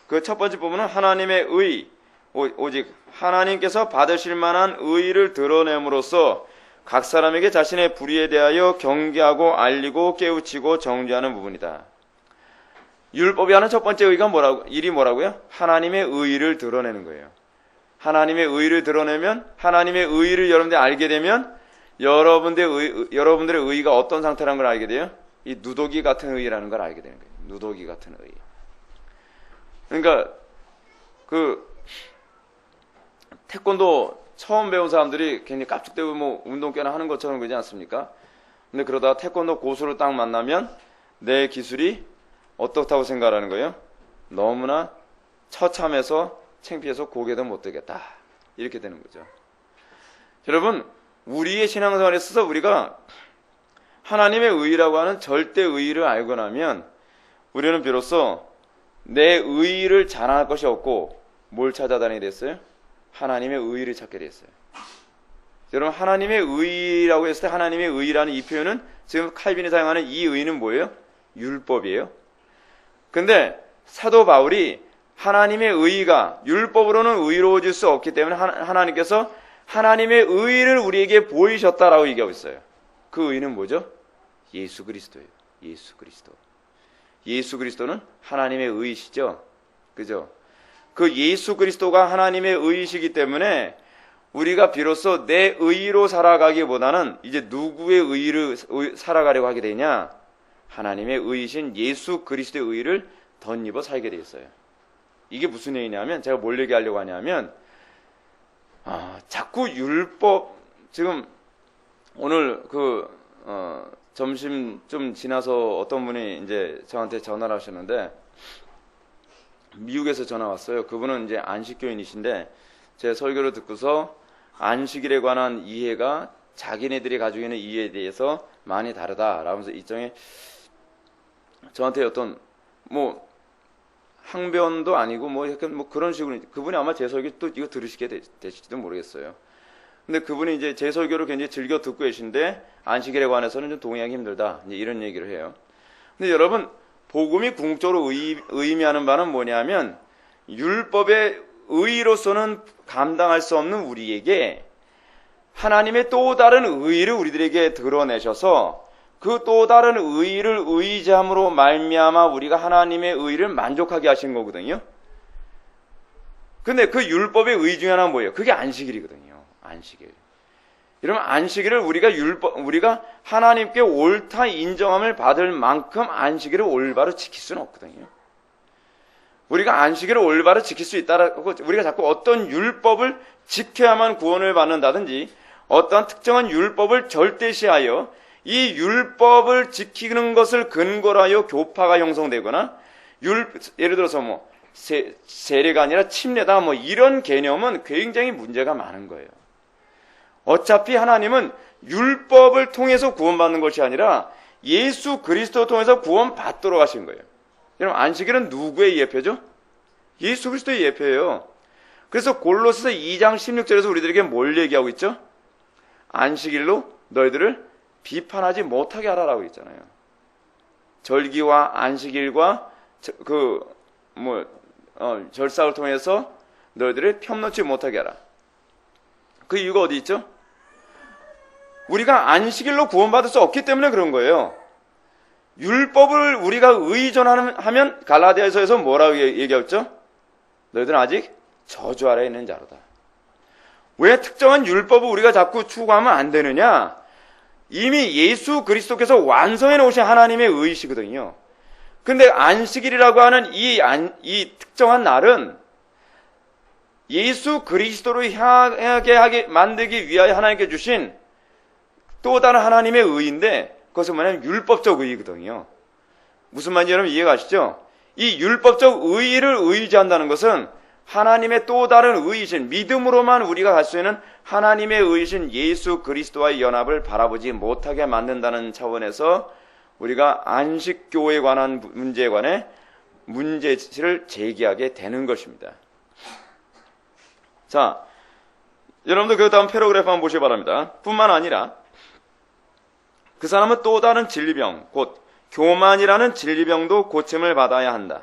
그 첫 번째 부분은 하나님의 의, 오직 하나님께서 받으실 만한 의의를 드러냄으로써 각 사람에게 자신의 불의에 대하여 경계하고 알리고 깨우치고 정죄하는 부분이다. 율법이 하는 첫 번째 일이 뭐라고요? 하나님의 의의를 드러내는 거예요. 하나님의 의의를 드러내면, 하나님의 의의를 여러분들이 알게 되면 여러분들의 의의가 어떤 상태라는 걸 알게 돼요? 이 누더기 같은 의의라는 걸 알게 되는 거예요. 누더기 같은 의의. 그러니까 태권도 처음 배운 사람들이 괜히 깝죽대고 운동 꽤나 하는 것처럼 그러지 않습니까? 근데 그러다가 태권도 고수를 딱 만나면 내 기술이 어떻다고 생각하는 거예요? 너무나 처참해서 창피해서 고개도 못 들겠다. 이렇게 되는 거죠. 여러분, 우리의 신앙생활에 있어서 우리가 하나님의 의의라고 하는 절대 의의를 알고 나면 우리는 비로소 내 의의를 자랑할 것이 없고 뭘 찾아다니게 됐어요? 하나님의 의의를 찾게 됐어요. 여러분, 하나님의 의의라고 했을 때 하나님의 의의라는 이 표현은 지금 칼빈이 사용하는 이 의의는 뭐예요? 율법이에요. 근데 사도 바울이 하나님의 의의가 율법으로는 의로워질 수 없기 때문에 하나님께서 하나님의 의의를 우리에게 보이셨다라고 얘기하고 있어요. 그 의의는 뭐죠? 예수 그리스도예요. 예수 그리스도. 예수 그리스도는 하나님의 의의시죠. 그죠? 그 예수 그리스도가 하나님의 의의시기 때문에 우리가 비로소 내 의의로 살아가기보다는 이제 누구의 의의를 살아가려고 하게 되냐? 하나님의 의의신 예수 그리스도의 의의를 덧입어 살게 돼 있어요. 이게 무슨 얘기냐면, 제가 뭘 얘기하려고 하냐면, 자꾸 율법, 지금 오늘 점심 좀 지나서 어떤 분이 이제 저한테 전화를 하셨는데, 미국에서 전화 왔어요. 그분은 이제 안식교인이신데, 제 설교를 듣고서 안식일에 관한 이해가 자기네들이 가지고 있는 이해에 대해서 많이 다르다라면서 일종의 저한테 어떤 항변도 아니고 약간 그런 식으로, 그분이 아마 제 설교 또 이거 들으시게 되실지도 모르겠어요. 근데 그분이 이제 제 설교를 굉장히 즐겨 듣고 계신데 안식일에 관해서는 좀 동의하기 힘들다, 이제 이런 얘기를 해요. 근데 여러분, 복음이 궁극적으로 의미하는 바는 뭐냐면, 율법의 의의로서는 감당할 수 없는 우리에게 하나님의 또 다른 의의를 우리들에게 드러내셔서 그 또 다른 의의를 의지함으로 말미암아 우리가 하나님의 의의를 만족하게 하신 거거든요. 근데 그 율법의 의의 중에 하나는 뭐예요? 그게 안식일이거든요. 안식일. 여러분, 안식일을 우리가 하나님께 옳다 인정함을 받을 만큼 안식일을 올바로 지킬 수는 없거든요. 우리가 안식일을 올바로 지킬 수 있다라고, 우리가 자꾸 어떤 율법을 지켜야만 구원을 받는다든지 어떤 특정한 율법을 절대시하여 이 율법을 지키는 것을 근거로 하여 교파가 형성되거나, 예를 들어서 세례가 아니라 침례다, 이런 개념은 굉장히 문제가 많은 거예요. 어차피 하나님은 율법을 통해서 구원받는 것이 아니라 예수 그리스도를 통해서 구원받도록 하신 거예요. 여러분, 안식일은 누구의 예표죠? 예수 그리스도의 예표예요. 그래서 골로새서 2장 16절에서 우리들에게 뭘 얘기하고 있죠? 안식일로 너희들을 비판하지 못하게 하라라고 있잖아요. 절기와 안식일과 절삭을 통해서 너희들을 편놓지 못하게 하라. 그 이유가 어디 있죠? 우리가 안식일로 구원받을 수 없기 때문에 그런 거예요. 율법을 우리가 의존하면 갈라디아서에서 뭐라고 얘기했죠? 너희들은 아직 저주 아래에 있는 자로다. 왜 특정한 율법을 우리가 자꾸 추구하면 안 되느냐? 이미 예수 그리스도께서 완성해 놓으신 하나님의 의이시거든요. 근데 안식일이라고 하는 이 특정한 날은 예수 그리스도로 향하게 만들기 위하여 하나님께 주신 또 다른 하나님의 의인데 그것은 뭐냐면 율법적 의이거든요. 무슨 말인지 여러분 이해가시죠? 이 율법적 의의를 의지한다는 것은 하나님의 또 다른 의이신, 믿음으로만 우리가 갈 수 있는 하나님의 의이신 예수 그리스도와의 연합을 바라보지 못하게 만든다는 차원에서 우리가 안식교에 관한 문제에 관해 문제를 제기하게 되는 것입니다. 자, 여러분들 그 다음 패러그래프 한번 보시기 바랍니다. 뿐만 아니라 그 사람은 또 다른 진리병, 곧 교만이라는 진리병도 고침을 받아야 한다.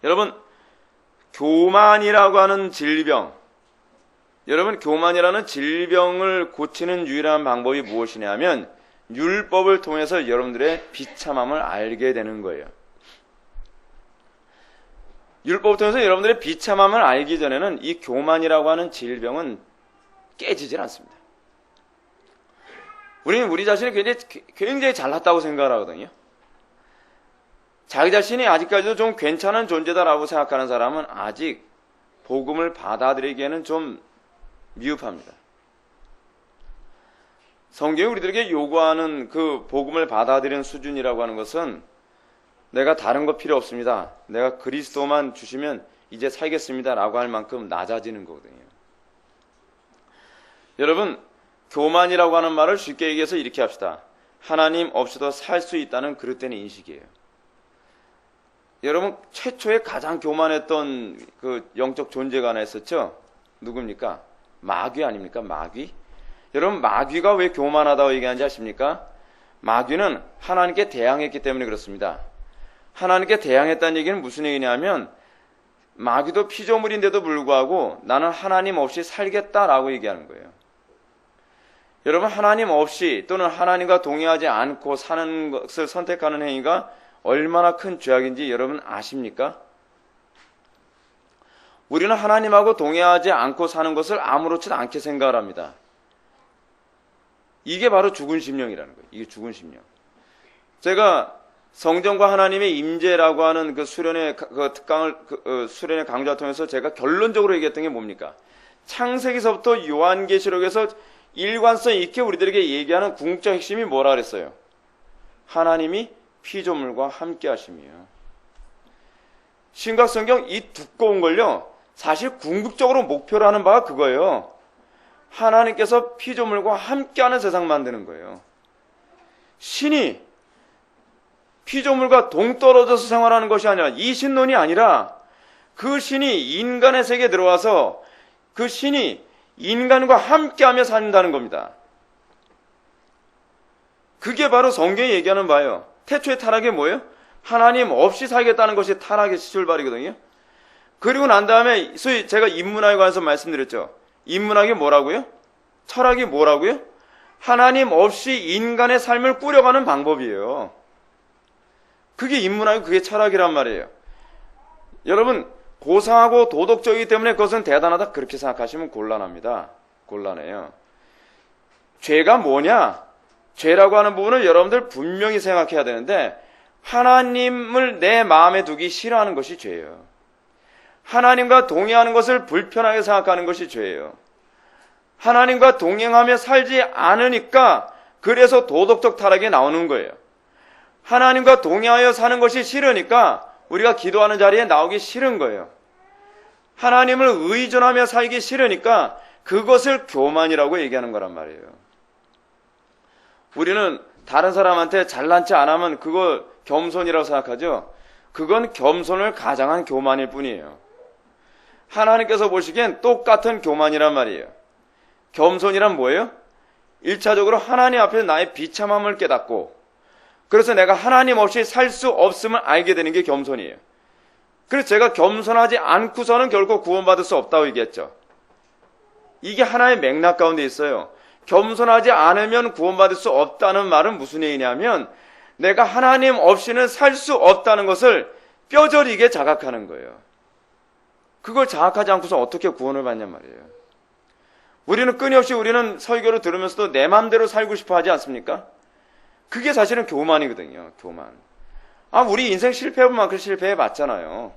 여러분, 교만이라고 하는 질병, 여러분 교만이라는 질병을 고치는 유일한 방법이 무엇이냐면 율법을 통해서 여러분들의 비참함을 알게 되는 거예요. 율법을 통해서 여러분들의 비참함을 알기 전에는 이 교만이라고 하는 질병은 깨지질 않습니다. 우리는 우리 자신이 굉장히 잘났다고 생각을 하거든요. 자기 자신이 아직까지도 좀 괜찮은 존재다라고 생각하는 사람은 아직 복음을 받아들이기에는 좀 미흡합니다. 성경이 우리들에게 요구하는 그 복음을 받아들이는 수준이라고 하는 것은 내가 다른 거 필요 없습니다. 내가 그리스도만 주시면 이제 살겠습니다. 라고 할 만큼 낮아지는 거거든요. 여러분, 교만이라고 하는 말을 쉽게 얘기해서 이렇게 합시다. 하나님 없이도 살 수 있다는 그릇된 인식이에요. 여러분, 최초에 가장 교만했던 그 영적 존재가 하나 있었죠? 누굽니까? 마귀 아닙니까? 마귀? 여러분, 마귀가 왜 교만하다고 얘기하는지 아십니까? 마귀는 하나님께 대항했기 때문에 그렇습니다. 하나님께 대항했다는 얘기는 무슨 얘기냐면 마귀도 피조물인데도 불구하고 나는 하나님 없이 살겠다라고 얘기하는 거예요. 여러분, 하나님 없이 또는 하나님과 동의하지 않고 사는 것을 선택하는 행위가 얼마나 큰 죄악인지 여러분 아십니까? 우리는 하나님하고 동의하지 않고 사는 것을 아무렇지도 않게 생각을 합니다. 이게 바로 죽은 심령이라는 거예요. 이게 죽은 심령. 제가 성전과 하나님의 임재라고 하는 그 수련의 특강을 수련의 강좌를 통해서 제가 결론적으로 얘기했던 게 뭡니까? 창세기서부터 요한계시록에서 일관성 있게 우리들에게 얘기하는 궁극적 핵심이 뭐라 그랬어요? 하나님이 피조물과 함께 하심이에요. 신약성경 이 두꺼운 걸요, 사실 궁극적으로 목표로 하는 바가 그거예요. 하나님께서 피조물과 함께하는 세상 만드는 거예요. 신이 피조물과 동떨어져서 생활하는 것이 아니라, 이 신론이 아니라 그 신이 인간의 세계에 들어와서 그 신이 인간과 함께하며 산다는 겁니다. 그게 바로 성경이 얘기하는 바예요. 태초의 타락이 뭐예요? 하나님 없이 살겠다는 것이 타락의 출발이거든요. 그리고 난 다음에 소위 제가 인문학에 관해서 말씀드렸죠. 인문학이 뭐라고요? 철학이 뭐라고요? 하나님 없이 인간의 삶을 꾸려가는 방법이에요. 그게 인문학이고 그게 철학이란 말이에요. 여러분, 고상하고 도덕적이기 때문에 그것은 대단하다 그렇게 생각하시면 곤란합니다. 곤란해요. 죄가 뭐냐? 죄라고 하는 부분을 여러분들 분명히 생각해야 되는데, 하나님을 내 마음에 두기 싫어하는 것이 죄예요. 하나님과 동행하는 것을 불편하게 생각하는 것이 죄예요. 하나님과 동행하며 살지 않으니까 그래서 도덕적 타락이 나오는 거예요. 하나님과 동행하여 사는 것이 싫으니까 우리가 기도하는 자리에 나오기 싫은 거예요. 하나님을 의존하며 살기 싫으니까 그것을 교만이라고 얘기하는 거란 말이에요. 우리는 다른 사람한테 잘난 체 안 하면 그거 겸손이라고 생각하죠. 그건 겸손을 가장한 교만일 뿐이에요. 하나님께서 보시기엔 똑같은 교만이란 말이에요. 겸손이란 뭐예요? 1차적으로 하나님 앞에서 나의 비참함을 깨닫고, 그래서 내가 하나님 없이 살 수 없음을 알게 되는 게 겸손이에요. 그래서 제가 겸손하지 않고서는 결코 구원받을 수 없다고 얘기했죠. 이게 하나의 맥락 가운데 있어요. 겸손하지 않으면 구원받을 수 없다는 말은 무슨 얘기냐면, 내가 하나님 없이는 살 수 없다는 것을 뼈저리게 자각하는 거예요. 그걸 자각하지 않고서 어떻게 구원을 받냔 말이에요. 우리는 끊임없이 우리는 설교를 들으면서도 내 마음대로 살고 싶어 하지 않습니까? 그게 사실은 교만이거든요. 교만. 우리 인생 실패해본 만큼 실패해봤잖아요.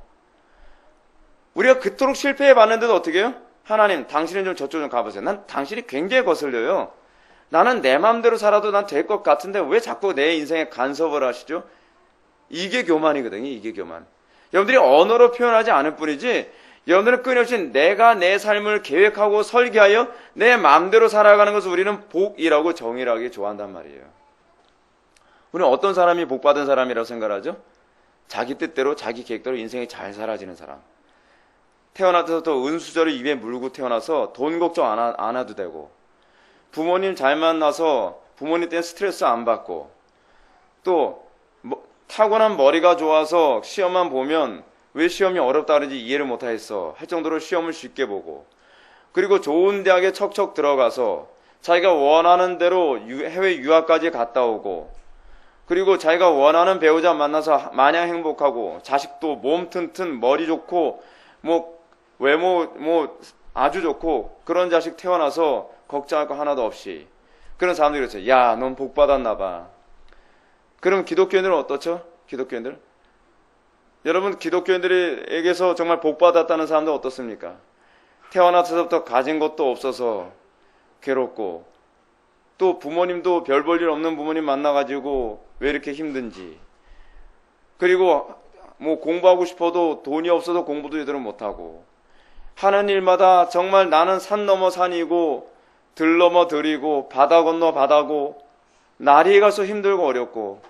우리가 그토록 실패해봤는데도 어떻게 해요? 하나님, 당신은 좀 저쪽 좀 가보세요. 난 당신이 굉장히 거슬려요. 나는 내 마음대로 살아도 난 될 것 같은데 왜 자꾸 내 인생에 간섭을 하시죠? 이게 교만이거든요. 이게 교만. 여러분들이 언어로 표현하지 않을 뿐이지, 여러분들은 끊임없이 내가 내 삶을 계획하고 설계하여 내 마음대로 살아가는 것을 우리는 복이라고 정의하기 좋아한단 말이에요. 우리는 어떤 사람이 복받은 사람이라고 생각하죠? 자기 뜻대로 자기 계획대로 인생이 잘 살아지는 사람. 태어나서부터 은수저를 입에 물고 태어나서 돈 걱정 안 해도 되고, 부모님 잘 만나서 부모님 때문에 스트레스 안 받고, 또 타고난 머리가 좋아서 시험만 보면 왜 시험이 어렵다 그러지 이해를 못하겠어 할 정도로 시험을 쉽게 보고, 그리고 좋은 대학에 척척 들어가서 자기가 원하는 대로 해외 유학까지 갔다 오고, 그리고 자기가 원하는 배우자 만나서 마냥 행복하고, 자식도 몸 튼튼 머리 좋고 외모 아주 좋고, 그런 자식 태어나서 걱정할 거 하나도 없이, 그런 사람들이 그랬어요. 야, 넌 복 받았나 봐. 그럼 기독교인들은 어떻죠? 기독교인들? 여러분, 기독교인들에게서 정말 복 받았다는 사람들 어떻습니까? 태어나서부터 가진 것도 없어서 괴롭고, 또 부모님도 별 볼 일 없는 부모님 만나가지고 왜 이렇게 힘든지, 그리고 공부하고 싶어도 돈이 없어서 공부도 제대로 못하고, 하는 일마다 정말 나는 산 넘어 산이고 들 넘어 들이고 바다 건너 바다고 날이 가서 힘들고 어렵고.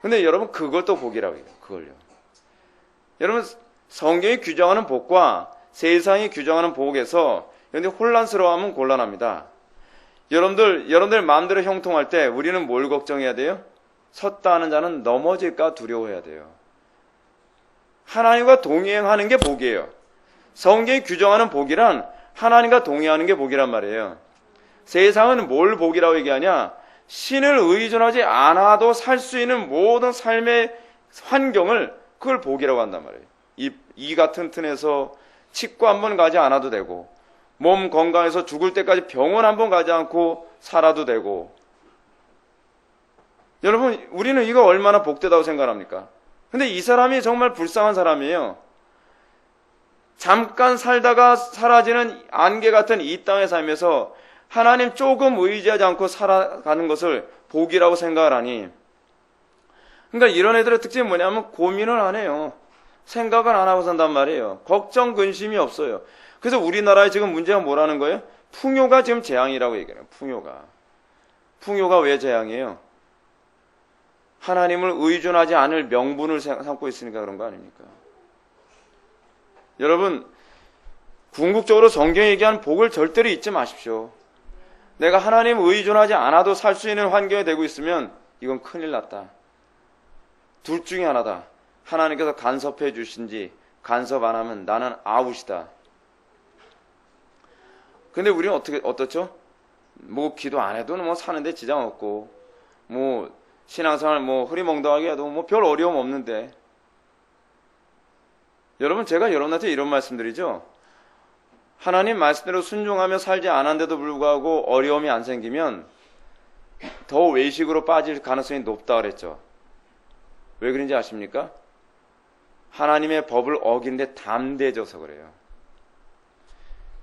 근데 여러분, 그걸 또 복이라고 해요. 그걸요. 여러분, 성경이 규정하는 복과 세상이 규정하는 복에서 여러분들 혼란스러워하면 곤란합니다. 여러분들 마음대로 형통할 때 우리는 뭘 걱정해야 돼요? 섰다 하는 자는 넘어질까 두려워해야 돼요. 하나님과 동행하는 게 복이에요. 성경이 규정하는 복이란 하나님과 동행하는 게 복이란 말이에요. 세상은 뭘 복이라고 얘기하냐? 신을 의존하지 않아도 살 수 있는 모든 삶의 환경을, 그걸 복이라고 한단 말이에요. 이가 튼튼해서 치과 한 번 가지 않아도 되고, 몸 건강해서 죽을 때까지 병원 한 번 가지 않고 살아도 되고. 여러분, 우리는 이거 얼마나 복되다고 생각합니까? 근데 이 사람이 정말 불쌍한 사람이에요. 잠깐 살다가 사라지는 안개 같은 이 땅의 삶에서 하나님 조금 의지하지 않고 살아가는 것을 복이라고 생각을 하니, 그러니까 이런 애들의 특징이 뭐냐면 고민을 안 해요. 생각을 안 하고 산단 말이에요. 걱정, 근심이 없어요. 그래서 우리나라에 지금 문제가 뭐라는 거예요? 풍요가 지금 재앙이라고 얘기해요. 풍요가 왜 재앙이에요? 하나님을 의존하지 않을 명분을 삼고 있으니까 그런 거 아닙니까? 여러분, 궁극적으로 성경이 얘기하는 복을 절대로 잊지 마십시오. 내가 하나님 의존하지 않아도 살 수 있는 환경이 되고 있으면 이건 큰일 났다. 둘 중에 하나다. 하나님께서 간섭해 주신지, 간섭 안 하면 나는 아웃이다. 근데 우리는 어떻죠? 기도 안 해도 사는데 지장 없고, 신앙생활 흐리멍덩하게 해도 별 어려움 없는데. 여러분, 제가 여러분한테 이런 말씀드리죠. 하나님 말씀대로 순종하며 살지 않았는데도 불구하고 어려움이 안 생기면 더 외식으로 빠질 가능성이 높다 그랬죠. 왜 그런지 아십니까? 하나님의 법을 어기는데 담대해져서 그래요.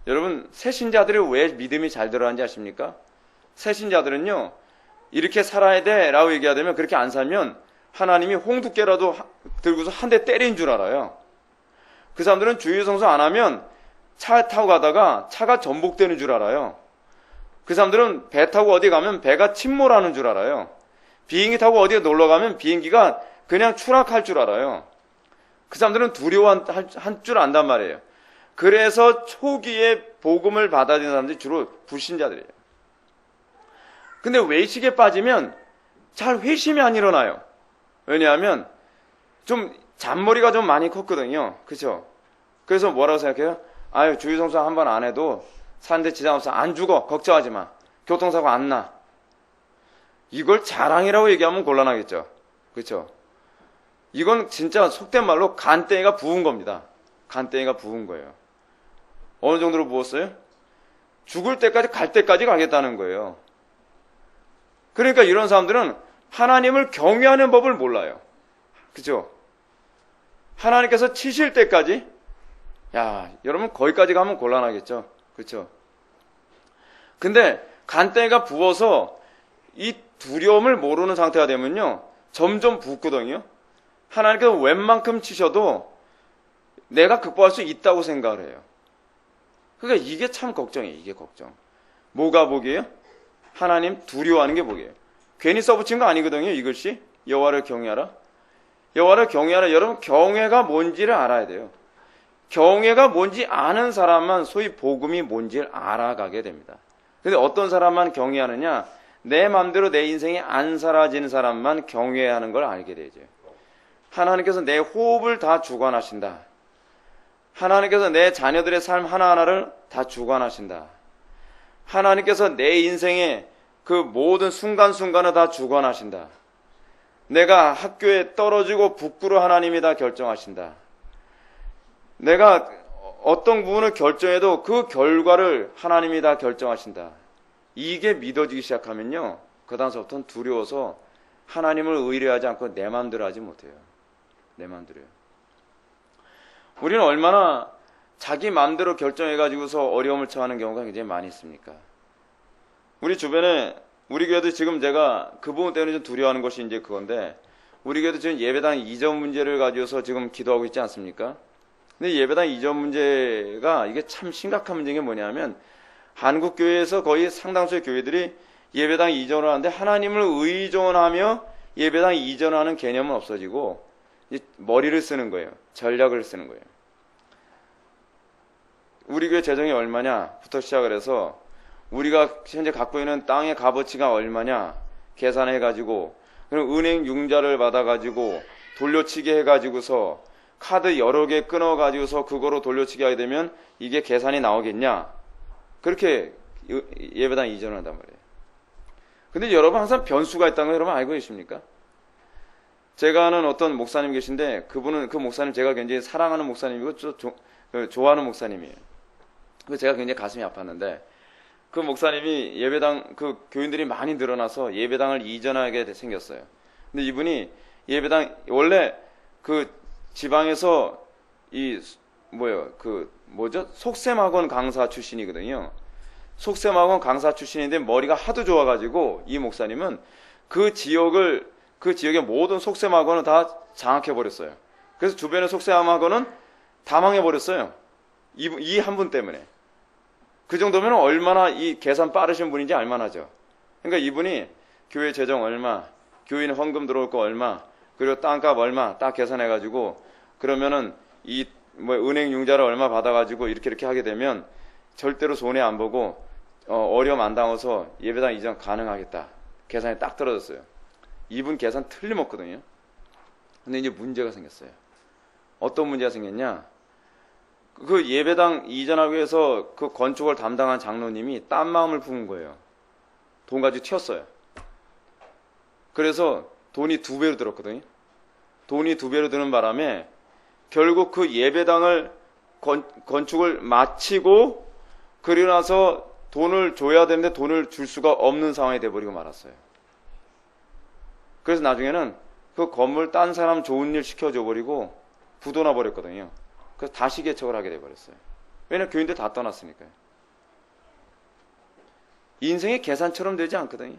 여러분, 새신자들이 왜 믿음이 잘 들어가는지 아십니까? 새신자들은요, 이렇게 살아야 돼 라고 얘기하면, 그렇게 안 살면 하나님이 홍두깨라도 들고서 한 대 때린 줄 알아요. 그 사람들은 주일성수 안 하면 차 타고 가다가 차가 전복되는 줄 알아요. 그 사람들은 배 타고 어디 가면 배가 침몰하는 줄 알아요. 비행기 타고 어디 놀러 가면 비행기가 그냥 추락할 줄 알아요. 그 사람들은 두려워할 줄 안단 말이에요. 그래서 초기에 복음을 받아들이는 사람들이 주로 불신자들이에요. 근데 외식에 빠지면 잘 회심이 안 일어나요. 왜냐하면 좀 잔머리가 좀 많이 컸거든요. 그죠? 그래서 뭐라고 생각해요? 아유, 주의성수 한 번 안 해도 사는데 지장 없어. 안 죽어. 걱정하지 마. 교통사고 안 나. 이걸 자랑이라고 얘기하면 곤란하겠죠. 그렇죠? 이건 진짜 속된 말로 간땡이가 부은 겁니다. 간땡이가 부은 거예요. 어느 정도로 부었어요? 죽을 때까지 갈 때까지 가겠다는 거예요. 그러니까 이런 사람들은 하나님을 경외하는 법을 몰라요. 그죠? 하나님께서 치실 때까지, 야, 여러분 거기까지 가면 곤란하겠죠. 그렇죠? 근데 간땡이가 부어서 이 두려움을 모르는 상태가 되면요, 점점 붓거든요. 하나님께서 웬만큼 치셔도 내가 극복할 수 있다고 생각을 해요. 그러니까 이게 참 걱정이에요. 이게 걱정. 뭐가 복이에요? 하나님 두려워하는 게 복이에요. 괜히 써붙인 거 아니거든요. 이것이 여호와를 경외하라. 여호와를 경외하라. 여러분 경외가 뭔지를 알아야 돼요. 경외가 뭔지 아는 사람만 소위 복음이 뭔지를 알아가게 됩니다. 근데 어떤 사람만 경외하느냐? 내 마음대로 내 인생이 안 사라지는 사람만 경외하는 걸 알게 되죠. 하나님께서 내 호흡을 다 주관하신다. 하나님께서 내 자녀들의 삶 하나하나를 다 주관하신다. 하나님께서 내 인생의 그 모든 순간순간을 다 주관하신다. 내가 학교에 떨어지고 부끄러 하나님이 다 결정하신다. 내가 어떤 부분을 결정해도 그 결과를 하나님이 다 결정하신다. 이게 믿어지기 시작하면요, 그 다음서부터는 두려워서 하나님을 의뢰하지 않고 내 마음대로 하지 못해요. 내 마음대로요. 우리는 얼마나 자기 마음대로 결정해가지고서 어려움을 처하는 경우가 굉장히 많이 있습니까? 우리 주변에, 우리 교회도 지금 제가 그 부분 때문에 좀 두려워하는 것이 이제 그건데, 우리 교회도 지금 예배당 이전 문제를 가지고서 지금 기도하고 있지 않습니까? 근데 예배당 이전 문제가 이게 참 심각한 문제인 게 뭐냐면, 한국 교회에서 거의 상당수의 교회들이 예배당 이전을 하는데 하나님을 의존하며 예배당 이전하는 개념은 없어지고 머리를 쓰는 거예요. 전략을 쓰는 거예요. 우리 교회 재정이 얼마냐부터 시작을 해서 우리가 현재 갖고 있는 땅의 값어치가 얼마냐 계산해가지고, 그럼 은행 융자를 받아가지고 돌려치기 해가지고서 카드 여러 개 끊어가지고서 그거로 돌려치기 하게 되면 이게 계산이 나오겠냐? 그렇게 예배당 이전을 한단 말이에요. 근데 여러분 항상 변수가 있다는 거 여러분 알고 계십니까? 제가 아는 어떤 목사님 계신데 그분은, 그 목사님 제가 굉장히 사랑하는 목사님이고 좋아하는 목사님이에요. 그래서 제가 굉장히 가슴이 아팠는데, 그 목사님이 예배당, 그 교인들이 많이 늘어나서 예배당을 이전하게 생겼어요. 근데 이분이 예배당, 원래 그 지방에서 속셈학원 강사 출신이거든요. 속셈학원 강사 출신인데 머리가 하도 좋아가지고 이 목사님은 그 지역의 모든 속셈학원을 다 장악해버렸어요. 그래서 주변의 속셈학원은 다 망해버렸어요. 이 한 분 때문에. 그 정도면 얼마나 이 계산 빠르신 분인지 알만하죠. 그러니까 이분이 교회 재정 얼마, 교인 헌금 들어올 거 얼마, 그리고 땅값 얼마 딱 계산해가지고, 그러면은 은행 융자를 얼마 받아가지고 이렇게 하게 되면 절대로 손해 안 보고 어려움 안 당해서 예배당 이전 가능하겠다. 계산이 딱 떨어졌어요. 이분 계산 틀림없거든요. 근데 이제 문제가 생겼어요. 어떤 문제가 생겼냐? 그 예배당 이전하기 위해서 그 건축을 담당한 장로님이 딴 마음을 품은 거예요. 돈 가지고 튀었어요. 그래서 돈이 2배로 들었거든요. 돈이 2배로 드는 바람에 결국 그 예배당을 건축을 마치고 그리고 나서 돈을 줘야 되는데 돈을 줄 수가 없는 상황이 돼버리고 말았어요. 그래서 나중에는 그 건물 딴 사람 좋은 일 시켜줘 버리고 부도나 버렸거든요. 그래서 다시 개척을 하게 돼버렸어요. 왜냐면 교인들 다 떠났으니까요. 인생이 계산처럼 되지 않거든요.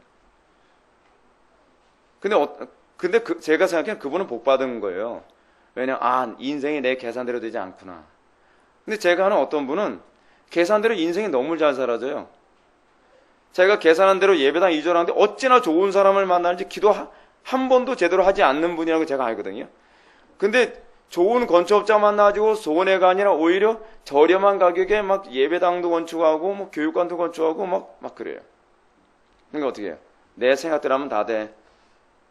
근데 제가 생각하기엔 그분은 복 받은 거예요. 왜냐면 인생이 내 계산대로 되지 않구나. 근데 제가 아는 어떤 분은 계산대로 인생이 너무 잘 살아져요. 자기가 계산한 대로 예배당 이전하는데 어찌나 좋은 사람을 만나는지 기도 한 번도 제대로 하지 않는 분이라고 제가 알거든요. 근데 좋은 건축업자 만나가지고 손해가 아니라 오히려 저렴한 가격에 막 예배당도 건축하고 뭐 교육관도 건축하고 막 그래요. 그러니까 어떻게 해요? 내 생각대로 하면 다 돼.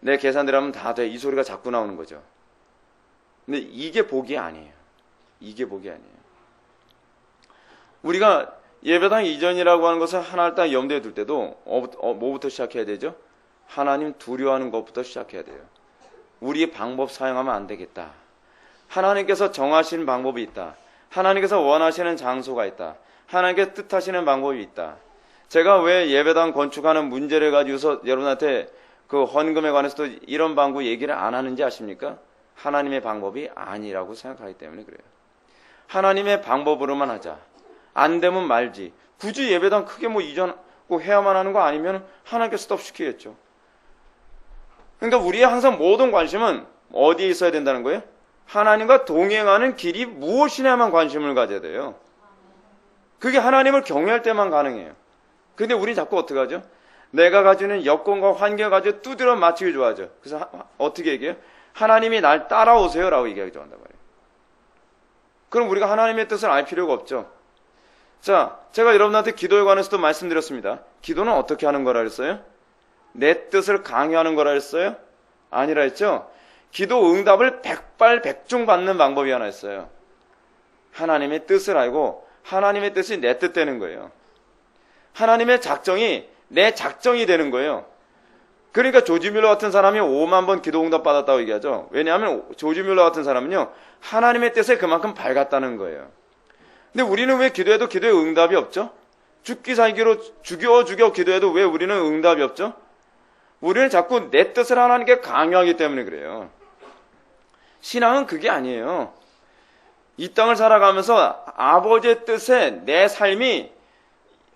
내 계산대로 하면 다 돼. 이 소리가 자꾸 나오는 거죠. 근데 이게 복이 아니에요. 이게 복이 아니에요. 우리가 예배당 이전이라고 하는 것을 하나를 딱 염두에 둘 때도 뭐부터 시작해야 되죠? 하나님 두려워하는 것부터 시작해야 돼요. 우리의 방법 사용하면 안 되겠다. 하나님께서 정하신 방법이 있다. 하나님께서 원하시는 장소가 있다. 하나님께서 뜻하시는 방법이 있다. 제가 왜 예배당 건축하는 문제를 가지고서 여러분한테 그 헌금에 관해서도 이런 방법 얘기를 안 하는지 아십니까? 하나님의 방법이 아니라고 생각하기 때문에 그래요. 하나님의 방법으로만 하자. 안 되면 말지. 굳이 예배당 크게 뭐 이전 꼭 해야만 하는 거 아니면 하나님께 스톱시키겠죠. 그러니까 우리의 항상 모든 관심은 어디에 있어야 된다는 거예요? 하나님과 동행하는 길이 무엇이냐만 관심을 가져야 돼요. 그게 하나님을 경외할 때만 가능해요. 근데 우리 자꾸 어떻게 하죠? 내가 가지고 있는 여건과 환경을 가지고 두드려 맞추기 좋아하죠. 그래서 어떻게 얘기해요? 하나님이 날 따라오세요 라고 얘기하기 좋아한단 말이에요. 그럼 우리가 하나님의 뜻을 알 필요가 없죠. 자, 제가 여러분한테 기도에 관해서도 말씀드렸습니다. 기도는 어떻게 하는 거라 그랬어요? 내 뜻을 강요하는 거라 그랬어요? 아니라 했죠? 기도 응답을 백발백중 받는 방법이 하나 있어요. 하나님의 뜻을 알고 하나님의 뜻이 내 뜻 되는 거예요. 하나님의 작정이 내 작정이 되는 거예요. 그러니까 조지 뮬러 같은 사람이 5만 번 기도 응답 받았다고 얘기하죠. 왜냐하면 조지 뮬러 같은 사람은요, 하나님의 뜻에 그만큼 밝았다는 거예요. 근데 우리는 왜 기도해도 기도에 응답이 없죠? 죽기 살기로 죽여 기도해도 왜 우리는 응답이 없죠? 우리는 자꾸 내 뜻을 하나님께 강요하기 때문에 그래요. 신앙은 그게 아니에요. 이 땅을 살아가면서 아버지의 뜻에 내 삶이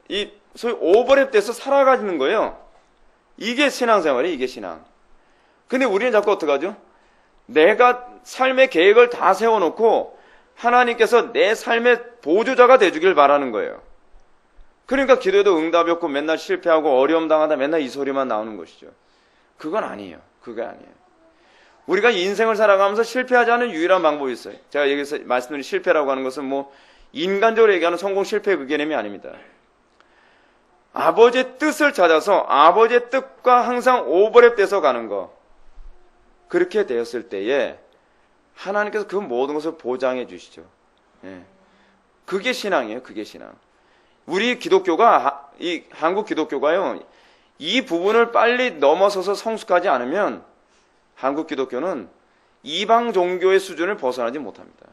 이 소위 오버랩돼서 살아가는 거예요. 이게 신앙생활이에요. 이게 신앙. 근데 우리는 자꾸 어떡하죠? 내가 삶의 계획을 다 세워놓고 하나님께서 내 삶의 보조자가 돼주길 바라는 거예요. 그러니까 기도에도 응답이 없고 맨날 실패하고 어려움 당하다 맨날 이 소리만 나오는 것이죠. 그건 아니에요. 그게 아니에요. 우리가 인생을 살아가면서 실패하지 않은 유일한 방법이 있어요. 제가 여기서 말씀드린 실패라고 하는 것은 뭐 인간적으로 얘기하는 성공 실패의 그 개념이 아닙니다. 아버지의 뜻을 찾아서 아버지의 뜻과 항상 오버랩돼서 가는 거. 그렇게 되었을 때에 하나님께서 그 모든 것을 보장해 주시죠. 예. 그게 신앙이에요. 그게 신앙. 우리 기독교가, 이 한국 기독교가요, 이 부분을 빨리 넘어서서 성숙하지 않으면 한국 기독교는 이방 종교의 수준을 벗어나지 못합니다.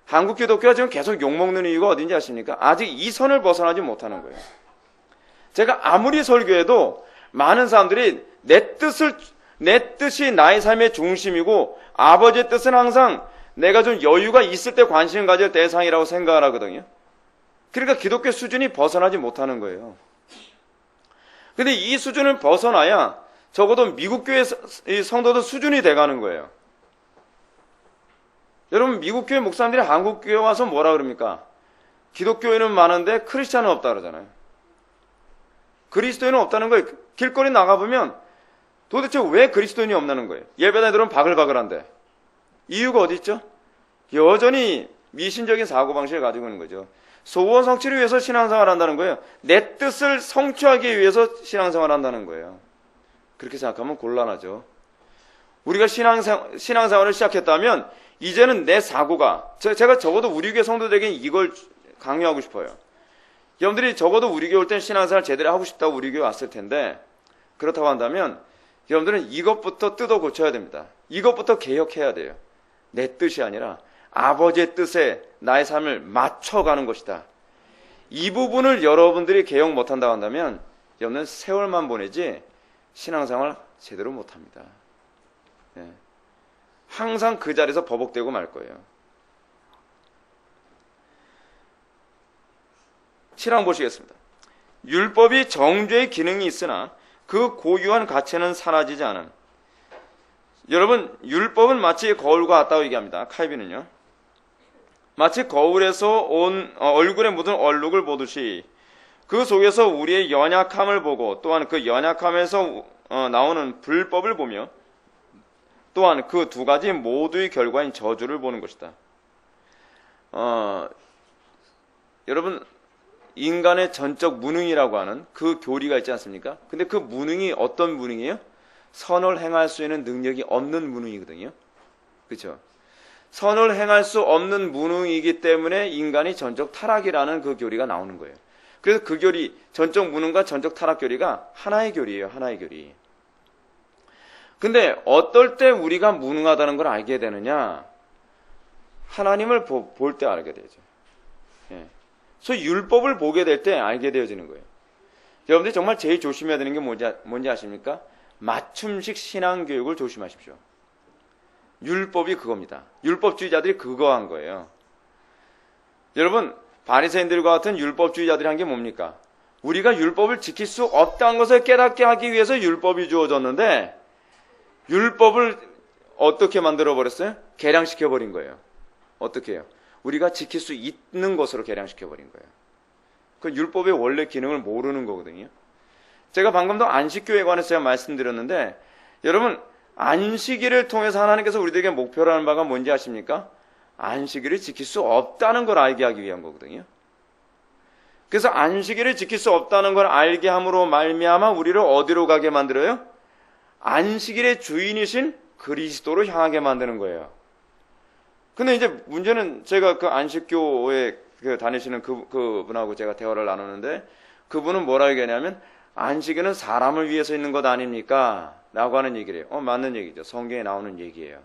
한국 기독교가 지금 계속 욕먹는 이유가 어딘지 아십니까? 아직 이 선을 벗어나지 못하는 거예요. 제가 아무리 설교해도 많은 사람들이 내 뜻이 나의 삶의 중심이고 아버지의 뜻은 항상 내가 좀 여유가 있을 때 관심을 가질 대상이라고 생각을 하거든요. 그러니까 기독교 수준이 벗어나지 못하는 거예요. 근데 이 수준을 벗어나야 적어도 미국 교회 성도들 수준이 돼가는 거예요. 여러분, 미국 교회 목사님들이 한국 교회 와서 뭐라 그럽니까? 기독교회는 많은데 크리스찬은 없다 그러잖아요. 그리스도인은 없다는 거예요. 길거리 나가보면 도대체 왜 그리스도인이 없나는 거예요. 예배당에 들어오면 바글바글한데. 이유가 어디 있죠? 여전히 미신적인 사고방식을 가지고 있는 거죠. 소원 성취를 위해서 신앙생활을 한다는 거예요. 내 뜻을 성취하기 위해서 신앙생활을 한다는 거예요. 그렇게 생각하면 곤란하죠. 우리가 신앙생활을 시작했다면 이제는 내 사고가, 제가 적어도 우리 교회 성도들에게 이걸 강요하고 싶어요. 여러분들이 적어도 우리 교회 올 땐 신앙생활 제대로 하고 싶다고 우리 교회 왔을 텐데, 그렇다고 한다면 여러분들은 이것부터 뜯어 고쳐야 됩니다. 이것부터 개혁해야 돼요. 내 뜻이 아니라 아버지의 뜻에 나의 삶을 맞춰가는 것이다. 이 부분을 여러분들이 개혁 못한다고 한다면 여러분은 세월만 보내지 신앙생활 제대로 못합니다. 네. 항상 그 자리에서 버벅대고 말 거예요. 7항 보시겠습니다. 율법이 정죄의 기능이 있으나 그 고유한 가치는 사라지지 않은. 여러분, 율법은 마치 거울과 같다고 얘기합니다. 칼빈은요. 마치 거울에서 온 얼굴에 묻은 얼룩을 보듯이 그 속에서 우리의 연약함을 보고 또한 그 연약함에서 나오는 불법을 보며 또한 그 두 가지 모두의 결과인 저주를 보는 것이다. 여러분, 인간의 전적 무능이라고 하는 그 교리가 있지 않습니까? 근데 그 무능이 어떤 무능이에요? 선을 행할 수 있는 능력이 없는 무능이거든요. 그렇죠? 선을 행할 수 없는 무능이기 때문에 인간이 전적 타락이라는 그 교리가 나오는 거예요. 그래서 그 교리, 전적 무능과 전적 타락 교리가 하나의 교리예요. 하나의 교리. 근데 어떨 때 우리가 무능하다는 걸 알게 되느냐? 하나님을 볼 때 알게 되죠. 예. 소위 율법을 보게 될 때 알게 되어지는 거예요. 여러분들이 정말 제일 조심해야 되는 게 뭔지 아십니까? 맞춤식 신앙교육을 조심하십시오. 율법이 그겁니다. 율법주의자들이 그거 한 거예요. 여러분, 바리새인들과 같은 율법주의자들이 한 게 뭡니까? 우리가 율법을 지킬 수 없다는 것을 깨닫게 하기 위해서 율법이 주어졌는데 율법을 어떻게 만들어버렸어요? 개량시켜버린 거예요. 어떻게 해요? 우리가 지킬 수 있는 것으로 개량시켜버린 거예요. 그 율법의 원래 기능을 모르는 거거든요. 제가 방금도 안식교에 관해서 제가 말씀드렸는데 여러분, 안식일을 통해서 하나님께서 우리들에게 목표로 하는 바가 뭔지 아십니까? 안식일을 지킬 수 없다는 걸 알게 하기 위한 거거든요. 그래서 안식일을 지킬 수 없다는 걸 알게 함으로 말미암아 우리를 어디로 가게 만들어요? 안식일의 주인이신 그리스도로 향하게 만드는 거예요. 근데 이제 문제는 제가 그 안식교에 다니시는 그분하고 제가 대화를 나누는데 그분은 뭐라고 얘기하냐면 안식일은 사람을 위해서 있는 것 아닙니까? 라고 하는 얘기를 해요. 맞는 얘기죠. 성경에 나오는 얘기예요.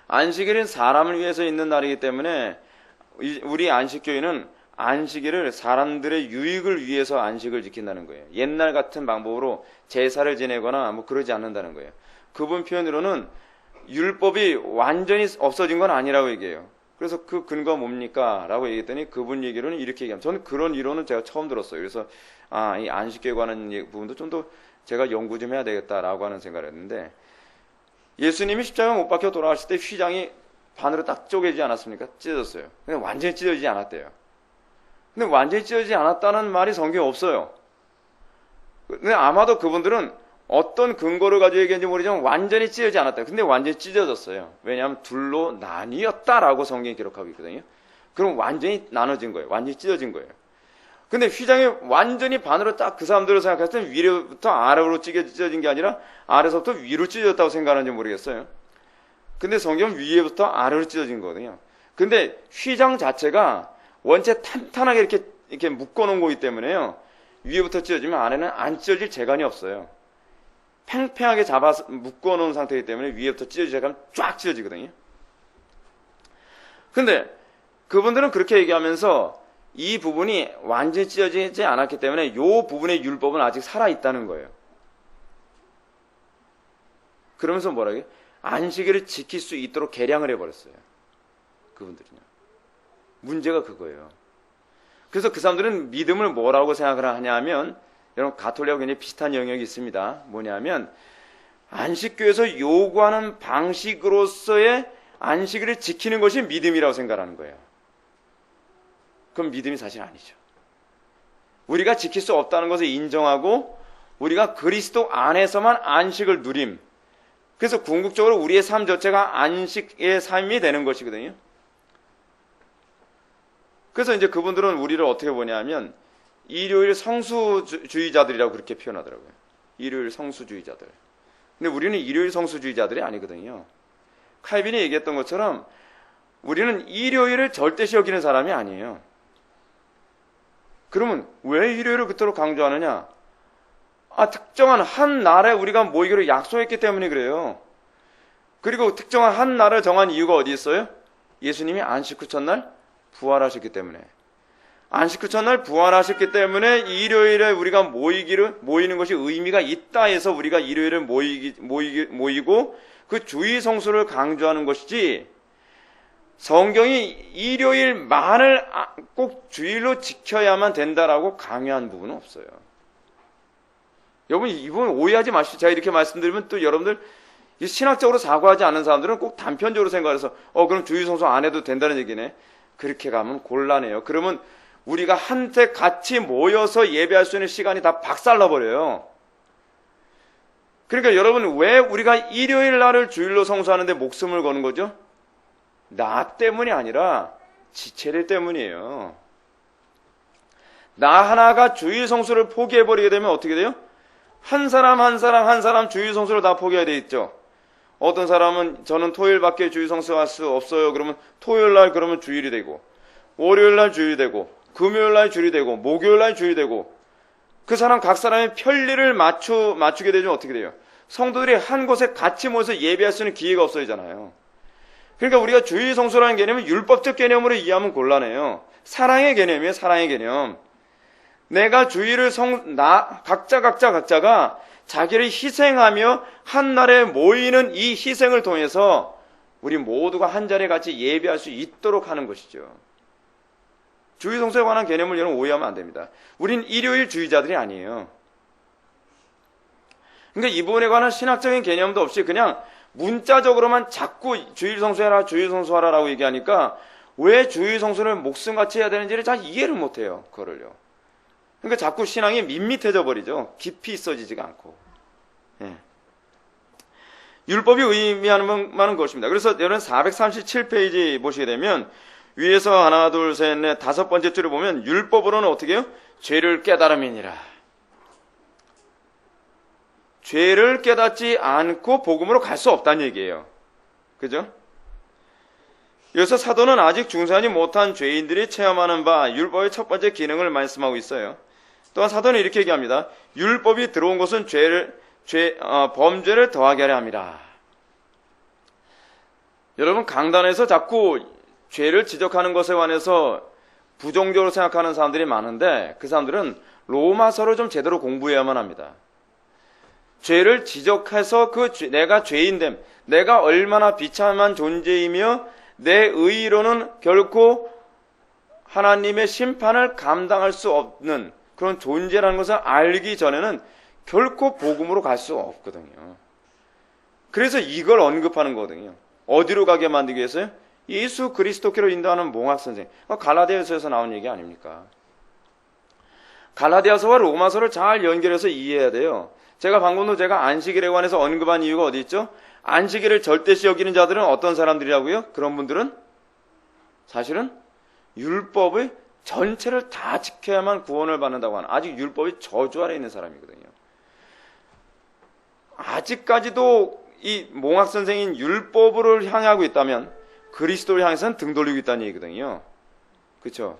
안식일은 사람을 위해서 있는 날이기 때문에 우리 안식교회는 안식일을 사람들의 유익을 위해서 안식을 지킨다는 거예요. 옛날 같은 방법으로 제사를 지내거나 뭐 그러지 않는다는 거예요. 그분 표현으로는 율법이 완전히 없어진 건 아니라고 얘기해요. 그래서 그 근거가 뭡니까? 라고 얘기했더니 그분 얘기로는 이렇게 얘기합니다. 저는 그런 이론은 제가 처음 들었어요. 그래서 이 안식교에 관한 부분도 좀 더 제가 연구 좀 해야 되겠다라고 하는 생각을 했는데 예수님이 십자가에 못 박혀 돌아가실 때 휘장이 반으로 딱 쪼개지지 않았습니까? 찢어졌어요. 근데 완전히 찢어지지 않았대요. 근데 완전히 찢어지지 않았다는 말이 성경에 없어요. 근데 아마도 그분들은 어떤 근거를 가지고 얘기했는지 모르지만 완전히 찢어지지 않았다. 근데 완전히 찢어졌어요. 왜냐하면 둘로 나뉘었다라고 성경이 기록하고 있거든요. 그럼 완전히 나눠진 거예요. 완전히 찢어진 거예요. 근데 휘장이 완전히 반으로 딱 그 사람들을 생각했을 때 위로부터 아래로 찢어진 게 아니라 아래서부터 위로 찢어졌다고 생각하는지 모르겠어요. 근데 성경은 위에부터 아래로 찢어진 거거든요. 근데 휘장 자체가 원체 탄탄하게 이렇게 묶어놓은 거기 때문에요. 위에부터 찢어지면 아래는 안 찢어질 재간이 없어요. 팽팽하게 잡아서 묶어놓은 상태이기 때문에 위에부터 찢어지면 쫙 찢어지거든요. 근데 그분들은 그렇게 얘기하면서 이 부분이 완전히 찢어지지 않았기 때문에 이 부분의 율법은 아직 살아있다는 거예요. 그러면서 뭐라고요? 안식일을 지킬 수 있도록 개량을 해버렸어요. 그분들은요. 문제가 그거예요. 그래서 그 사람들은 믿음을 뭐라고 생각을 하냐면 여러분 가톨릭하고 굉장히 비슷한 영역이 있습니다. 뭐냐면 안식교에서 요구하는 방식으로서의 안식일을 지키는 것이 믿음이라고 생각하는 거예요. 그럼 믿음이 사실 아니죠. 우리가 지킬 수 없다는 것을 인정하고 우리가 그리스도 안에서만 안식을 누림. 그래서 궁극적으로 우리의 삶 자체가 안식의 삶이 되는 것이거든요. 그래서 이제 그분들은 우리를 어떻게 보냐면 일요일 성수주의자들이라고 그렇게 표현하더라고요. 일요일 성수주의자들. 근데 우리는 일요일 성수주의자들이 아니거든요. 칼빈이 얘기했던 것처럼 우리는 일요일을 절대시 여기는 사람이 아니에요. 그러면 왜 일요일을 그토록 강조하느냐? 특정한 한 날에 우리가 모이기로 약속했기 때문에 그래요. 그리고 특정한 한 날을 정한 이유가 어디 있어요? 예수님이 안식 후 첫날 부활하셨기 때문에. 안식 후 첫날 부활하셨기 때문에 일요일에 우리가 모이는 것이 의미가 있다 해서 우리가 일요일에 모이고 그 주의 성수를 강조하는 것이지 성경이 일요일만을 꼭 주일로 지켜야만 된다라고 강요한 부분은 없어요. 여러분 이분 오해하지 마시고 제가 이렇게 말씀드리면 또 여러분들 신학적으로 사고하지 않는 사람들은 꼭 단편적으로 생각해서 그럼 주일 성수 안 해도 된다는 얘기네. 그렇게 가면 곤란해요. 그러면 우리가 한테 같이 모여서 예배할 수 있는 시간이 다 박살나버려요. 그러니까 여러분, 왜 우리가 일요일 날을 주일로 성수하는데 목숨을 거는 거죠? 나 때문이 아니라 지체들 때문이에요. 나 하나가 주일 성수를 포기해버리게 되면 어떻게 돼요? 한 사람 한 사람 주일 성수를 다 포기해야 돼 있죠. 어떤 사람은 저는 토요일밖에 주일 성수할 수 없어요. 그러면 토요일 날 그러면 주일이 되고, 월요일 날 주일이 되고, 금요일 날 주일이 되고, 목요일 날 주일이 되고, 그 사람 각 사람의 편리를 맞추게 되면 어떻게 돼요? 성도들이 한 곳에 같이 모여서 예배할 수 있는 기회가 없어지잖아요. 그러니까 우리가 주일 성수라는 개념은 율법적 개념으로 이해하면 곤란해요. 사랑의 개념이에요. 사랑의 개념. 내가 주일을 각자가 자기를 희생하며 한 날에 모이는 이 희생을 통해서 우리 모두가 한 자리에 같이 예배할 수 있도록 하는 것이죠. 주일 성수에 관한 개념을 여러분 오해하면 안 됩니다. 우린 일요일 주의자들이 아니에요. 그러니까 이 부분에 관한 신학적인 개념도 없이 그냥 문자적으로만 자꾸 주일 성수해라, 주일 성수하라라고 얘기하니까 왜 주일 성수를 목숨같이 해야 되는지를 잘 이해를 못해요. 그거를요. 그러니까 자꾸 신앙이 밋밋해져 버리죠. 깊이 있어지지가 않고. 예. 율법이 의미하는 것입니다. 그래서 여러분 437페이지 보시게 되면 위에서 하나, 둘, 셋, 넷, 다섯 번째 줄을 보면 율법으로는 어떻게 해요? 죄를 깨달음이니라. 죄를 깨닫지 않고 복음으로 갈 수 없다는 얘기예요. 그죠? 여기서 사도는 아직 중생하지 못한 죄인들이 체험하는 바 율법의 첫 번째 기능을 말씀하고 있어요. 또한 사도는 이렇게 얘기합니다. 율법이 들어온 것은 범죄를 더하게 하려 함이라. 여러분, 강단에서 자꾸 죄를 지적하는 것에 관해서 부정적으로 생각하는 사람들이 많은데 그 사람들은 로마서를 좀 제대로 공부해야만 합니다. 죄를 지적해서 내가 죄인됨, 내가 얼마나 비참한 존재이며 내 의로는 결코 하나님의 심판을 감당할 수 없는 그런 존재라는 것을 알기 전에는 결코 복음으로 갈 수 없거든요. 그래서 이걸 언급하는 거거든요. 어디로 가게 만들기 위해서요? 예수 그리스도께로 인도하는 몽학선생. 갈라디아서에서 나온 얘기 아닙니까? 갈라디아서와 로마서를 잘 연결해서 이해해야 돼요. 방금도 제가 안식일에 관해서 언급한 이유가 어디 있죠? 안식일을 절대시 여기는 자들은 어떤 사람들이라고요? 그런 분들은 사실은 율법의 전체를 다 지켜야만 구원을 받는다고 하는 아직 율법의 저주 아래 있는 사람이거든요. 아직까지도 이 몽학 선생인 율법을 향하고 있다면 그리스도를 향해서는 등 돌리고 있다는 얘기거든요. 그렇죠?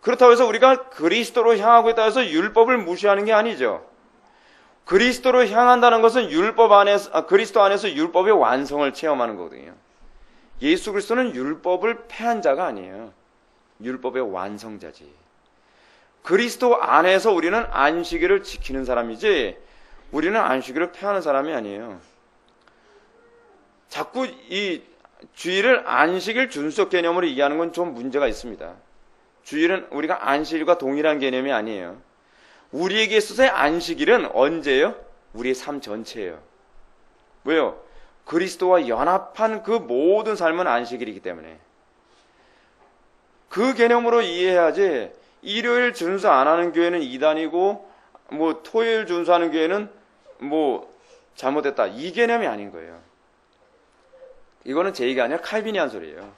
그렇다고 해서 우리가 그리스도로 향하고 있다고 해서 율법을 무시하는 게 아니죠. 그리스도로 향한다는 것은 그리스도 안에서 율법의 완성을 체험하는 거거든요. 예수 그리스도는 율법을 폐한 자가 아니에요. 율법의 완성자지. 그리스도 안에서 우리는 안식일을 지키는 사람이지 우리는 안식일을 폐하는 사람이 아니에요. 자꾸 이 주일을 안식일 준수적 개념으로 이해하는 건 좀 문제가 있습니다. 주일은 우리가 안식일과 동일한 개념이 아니에요. 우리에게 있어서의 안식일은 언제예요? 우리의 삶 전체예요. 왜요? 그리스도와 연합한 그 모든 삶은 안식일이기 때문에. 그 개념으로 이해해야지 일요일 준수 안 하는 교회는 이단이고 토요일 준수하는 교회는 잘못됐다. 이 개념이 아닌 거예요. 이거는 제 얘기가 아니라 칼빈이 한 소리예요.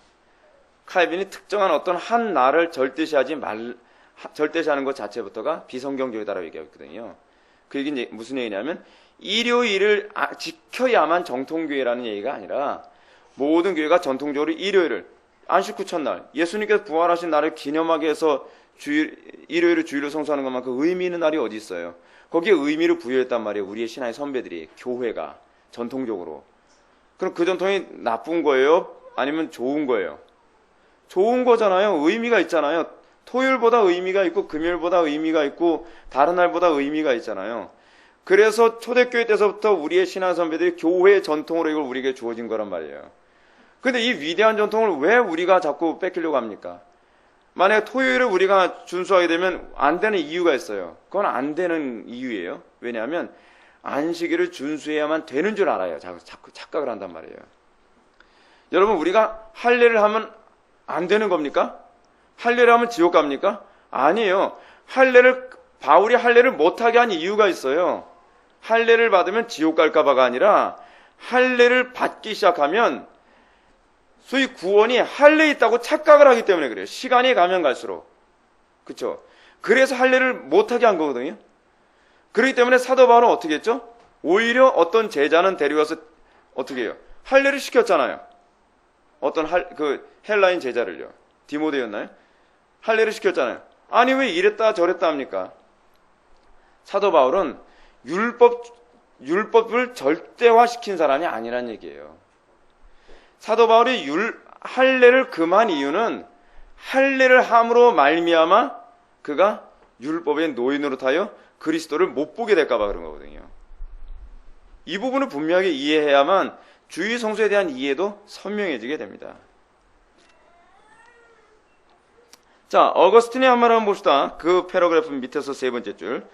칼빈이 특정한 어떤 한 날을 절대시하는 것 자체부터가 비성경적이다라고 얘기하고 있거든요. 그 얘기는 무슨 얘기냐면 일요일을 지켜야만 정통교회라는 얘기가 아니라 모든 교회가 전통적으로 일요일을 안식 후 첫날 예수님께서 부활하신 날을 기념하기 위해서 일요일을 주일로 성수하는 것만큼 의미 있는 날이 어디 있어요. 거기에 의미를 부여했단 말이에요. 우리의 신앙의 선배들이 교회가 전통적으로. 그럼 그 전통이 나쁜 거예요? 아니면 좋은 거예요? 좋은 거잖아요. 의미가 있잖아요. 토요일보다 의미가 있고 금요일보다 의미가 있고 다른 날보다 의미가 있잖아요. 그래서 초대교회 때서부터 우리의 신앙 선배들이 교회의 전통으로 이걸 우리에게 주어진 거란 말이에요. 근데 이 위대한 전통을 왜 우리가 자꾸 뺏기려고 합니까? 만약에 토요일을 우리가 준수하게 되면 안 되는 이유가 있어요. 그건 안 되는 이유예요. 왜냐하면 안식일을 준수해야만 되는 줄 알아요. 자꾸 착각을 한단 말이에요. 여러분, 우리가 할례를 하면 안 되는 겁니까? 할례를 하면 지옥 갑니까? 아니에요. 바울이 할례를 못하게 한 이유가 있어요. 할례를 받으면 지옥 갈까봐가 아니라 할례를 받기 시작하면 소위 구원이 할례에 있다고 착각을 하기 때문에 그래요. 시간이 가면 갈수록. 그렇죠? 그래서 할례를 못하게 한 거거든요. 그렇기 때문에 사도 바울은 어떻게 했죠? 오히려 어떤 제자는 데려와서 어떻게 해요? 할례를 시켰잖아요. 어떤 헬라인 제자를요. 디모데였나요? 할례를 시켰잖아요. 아니 왜 이랬다 저랬다 합니까? 사도 바울은 율법을 절대화시킨 사람이 아니란 얘기예요. 사도 바울이 할례를 금한 이유는 할례를 함으로 말미암아 그가 율법의 노예 노릇하여 그리스도를 못 보게 될까 봐 그런 거거든요. 이 부분을 분명하게 이해해야만 주의 성수에 대한 이해도 선명해지게 됩니다. 자, 어거스틴의 한 말 한번 봅시다. 그 패러그래프 밑에서 세 번째 줄.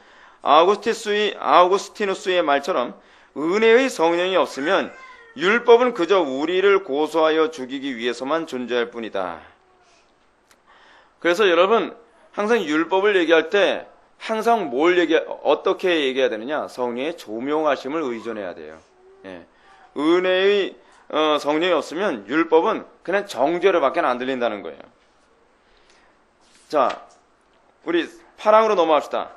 아우구스티누스의 말처럼 은혜의 성령이 없으면 율법은 그저 우리를 고소하여 죽이기 위해서만 존재할 뿐이다. 그래서 여러분 항상 율법을 얘기할 때 항상 어떻게 얘기해야 되느냐? 성령의 조명하심을 의존해야 돼요. 예. 은혜의 성령이 없으면 율법은 그냥 정죄로밖에 안 들린다는 거예요. 자, 우리 8항으로 넘어갑시다.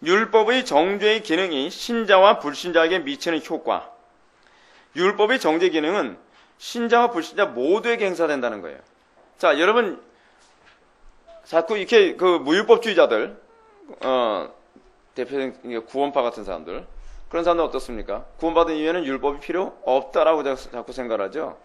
율법의 정죄의 기능이 신자와 불신자에게 미치는 효과. 율법의 정죄 기능은 신자와 불신자 모두에게 행사된다는 거예요. 자, 여러분 자꾸 이렇게 그 무율법주의자들, 대표적인 구원파 같은 사람들, 그런 사람들 어떻습니까? 구원받은 이후에는 율법이 필요 없다라고 자꾸 생각하죠.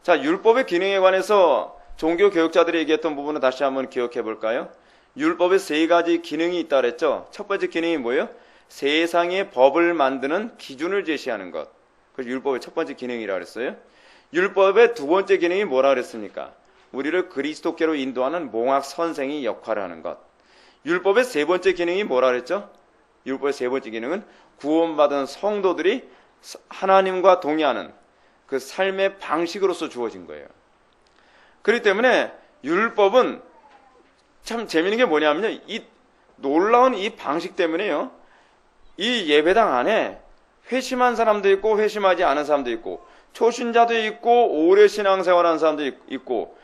자, 율법의 기능에 관해서 종교 교육자들이 얘기했던 부분을 다시 한번 기억해 볼까요? 율법에 세 가지 기능이 있다 그랬죠. 첫 번째 기능이 뭐예요? 세상의 법을 만드는 기준을 제시하는 것. 그래서 율법의 첫 번째 기능이라고 그랬어요. 율법의 두 번째 기능이 뭐라 그랬습니까? 우리를 그리스도께로 인도하는 몽학 선생이 역할을 하는 것. 율법의 세 번째 기능이 뭐라 그랬죠? 율법의 세 번째 기능은 구원받은 성도들이 하나님과 동의하는 그 삶의 방식으로서 주어진 거예요. 그렇기 때문에 율법은 참 재미있는 게 뭐냐면요. 이 놀라운 이 방식 때문에요. 이 예배당 안에 회심한 사람도 있고 회심하지 않은 사람도 있고 초신자도 있고 오래 신앙생활하는 사람도 있고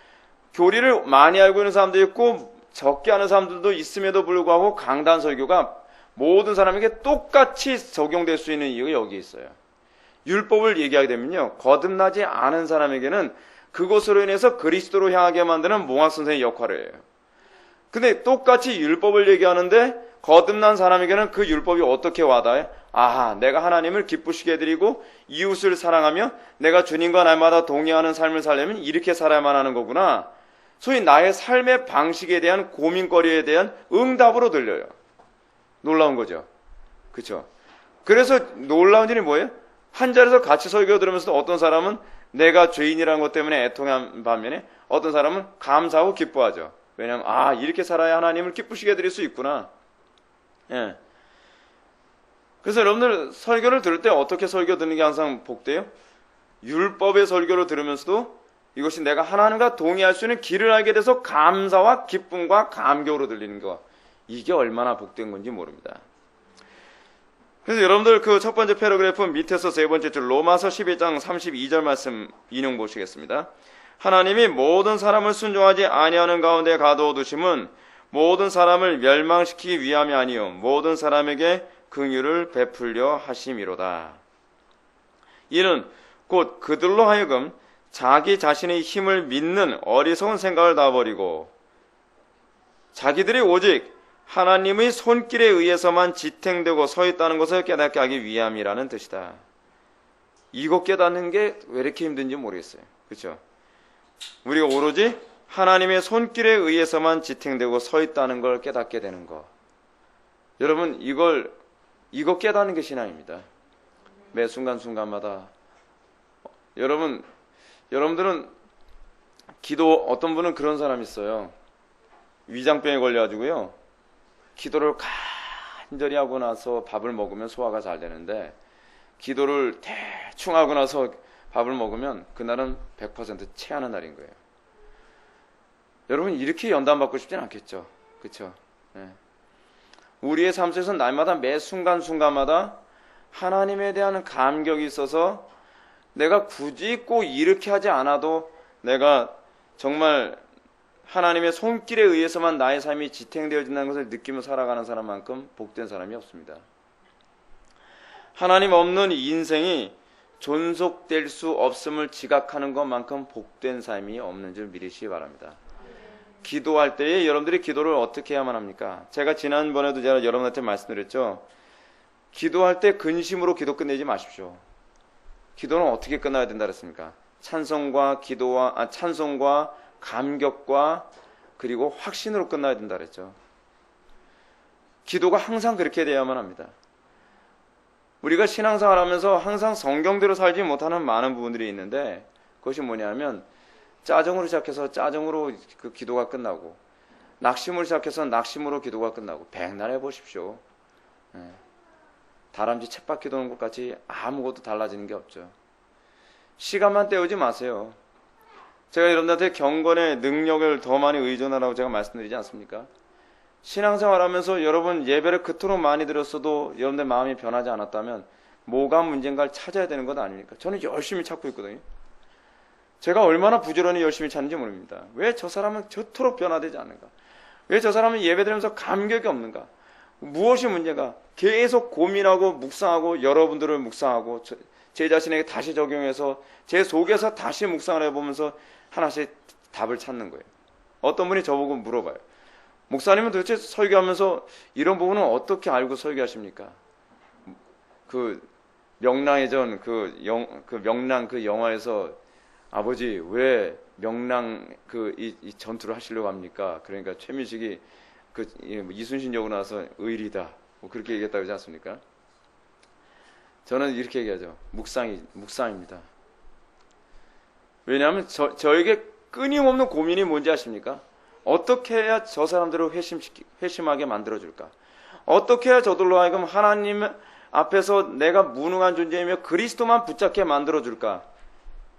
교리를 많이 알고 있는 사람도 있고 적게 아는 사람들도 있음에도 불구하고 강단 설교가 모든 사람에게 똑같이 적용될 수 있는 이유가 여기 있어요. 율법을 얘기하게 되면요. 거듭나지 않은 사람에게는 그것으로 인해서 그리스도로 향하게 만드는 몽학 선생의 역할을 해요. 근데 똑같이 율법을 얘기하는데 거듭난 사람에게는 그 율법이 어떻게 와닿아요? 아하, 내가 하나님을 기쁘시게 해드리고 이웃을 사랑하며 내가 주님과 날마다 동의하는 삶을 살려면 이렇게 살아야만 하는 거구나. 소위 나의 삶의 방식에 대한 고민거리에 대한 응답으로 들려요. 놀라운 거죠. 그렇죠? 그래서 놀라운 일이 뭐예요? 한 자리에서 같이 설교 들으면서도 어떤 사람은 내가 죄인이라는 것 때문에 애통한 반면에 어떤 사람은 감사하고 기뻐하죠. 왜냐하면 이렇게 살아야 하나님을 기쁘시게 해드릴 수 있구나. 예. 그래서 여러분들 설교를 들을 때 어떻게 설교 듣는 게 항상 복돼요? 율법의 설교를 들으면서도 이것이 내가 하나님과 동의할 수 있는 길을 알게 돼서 감사와 기쁨과 감격으로 들리는 거. 이게 얼마나 복된 건지 모릅니다. 그래서 여러분들 그 첫 번째 패러그래프 밑에서 세 번째 줄 로마서 11장 32절 말씀 인용 보시겠습니다. 하나님이 모든 사람을 순종하지 아니하는 가운데 가두어두심은 모든 사람을 멸망시키기 위함이 아니요 모든 사람에게 긍휼을 베풀려 하심이로다. 이는 곧 그들로 하여금 자기 자신의 힘을 믿는 어리석은 생각을 놔버리고 자기들이 오직 하나님의 손길에 의해서만 지탱되고 서 있다는 것을 깨닫게 하기 위함이라는 뜻이다. 이거 깨닫는 게 왜 이렇게 힘든지 모르겠어요. 그렇죠? 우리가 오로지 하나님의 손길에 의해서만 지탱되고 서 있다는 걸 깨닫게 되는 거. 여러분 이거 깨닫는 게 신앙입니다. 매 순간순간마다. 여러분들은 기도, 어떤 분은 그런 사람 있어요. 위장병에 걸려가지고요. 기도를 간절히 하고 나서 밥을 먹으면 소화가 잘 되는데 기도를 대충 하고 나서 밥을 먹으면 그날은 100% 체하는 날인 거예요. 여러분 이렇게 연단받고 싶진 않겠죠. 그렇죠? 네. 우리의 삶 속에서 날마다 매 순간순간마다 하나님에 대한 감격이 있어서 내가 굳이 꼭 이렇게 하지 않아도 내가 정말 하나님의 손길에 의해서만 나의 삶이 지탱되어진다는 것을 느끼며 살아가는 사람만큼 복된 사람이 없습니다. 하나님 없는 인생이 존속될 수 없음을 지각하는 것만큼 복된 삶이 없는 줄 믿으시기 바랍니다. 기도할 때에 여러분들이 기도를 어떻게 해야만 합니까? 제가 지난번에도 제가 여러분한테 말씀드렸죠. 기도할 때 근심으로 기도 끝내지 마십시오. 기도는 어떻게 끝나야 된다 그랬습니까? 찬송과 감격과 그리고 확신으로 끝나야 된다 그랬죠. 기도가 항상 그렇게 되어야만 합니다. 우리가 신앙생활 하면서 항상 성경대로 살지 못하는 많은 부분들이 있는데 그것이 뭐냐면 짜증으로 시작해서 짜증으로 그 기도가 끝나고 낙심으로 시작해서 낙심으로 기도가 끝나고 백날 해보십시오. 다람쥐 쳇바퀴 도는 것 같이 아무것도 달라지는 게 없죠. 시간만 때우지 마세요. 제가 여러분들한테 경건의 능력을 더 많이 의존하라고 제가 말씀드리지 않습니까? 신앙생활 하면서 여러분 예배를 그토록 많이 드렸어도 여러분들 마음이 변하지 않았다면 뭐가 문제인가를 찾아야 되는 것 아닙니까? 저는 열심히 찾고 있거든요. 제가 얼마나 부지런히 열심히 찾는지 모릅니다. 왜 저 사람은 저토록 변화되지 않는가? 왜 저 사람은 예배드리면서 감격이 없는가? 무엇이 문제가? 계속 고민하고 묵상하고 여러분들을 묵상하고 제 자신에게 다시 적용해서 제 속에서 다시 묵상을 해보면서 하나씩 답을 찾는 거예요. 어떤 분이 저보고 물어봐요. 목사님은 도대체 설교하면서 이런 부분은 어떻게 알고 설교하십니까? 그 명랑해전 명랑 그 영화에서 아버지 왜 명랑 이 전투를 하시려고 합니까? 그러니까 최민식이 이순신 여고 나와서 의리다 뭐 그렇게 얘기했다고 하지 않습니까? 저는 이렇게 얘기하죠. 묵상입니다. 왜냐하면 저에게 끊임없는 고민이 뭔지 아십니까? 어떻게 해야 저 사람들을 회심하게 만들어줄까? 어떻게 해야 저들로 하여금 하나님 앞에서 내가 무능한 존재이며 그리스도만 붙잡게 만들어줄까?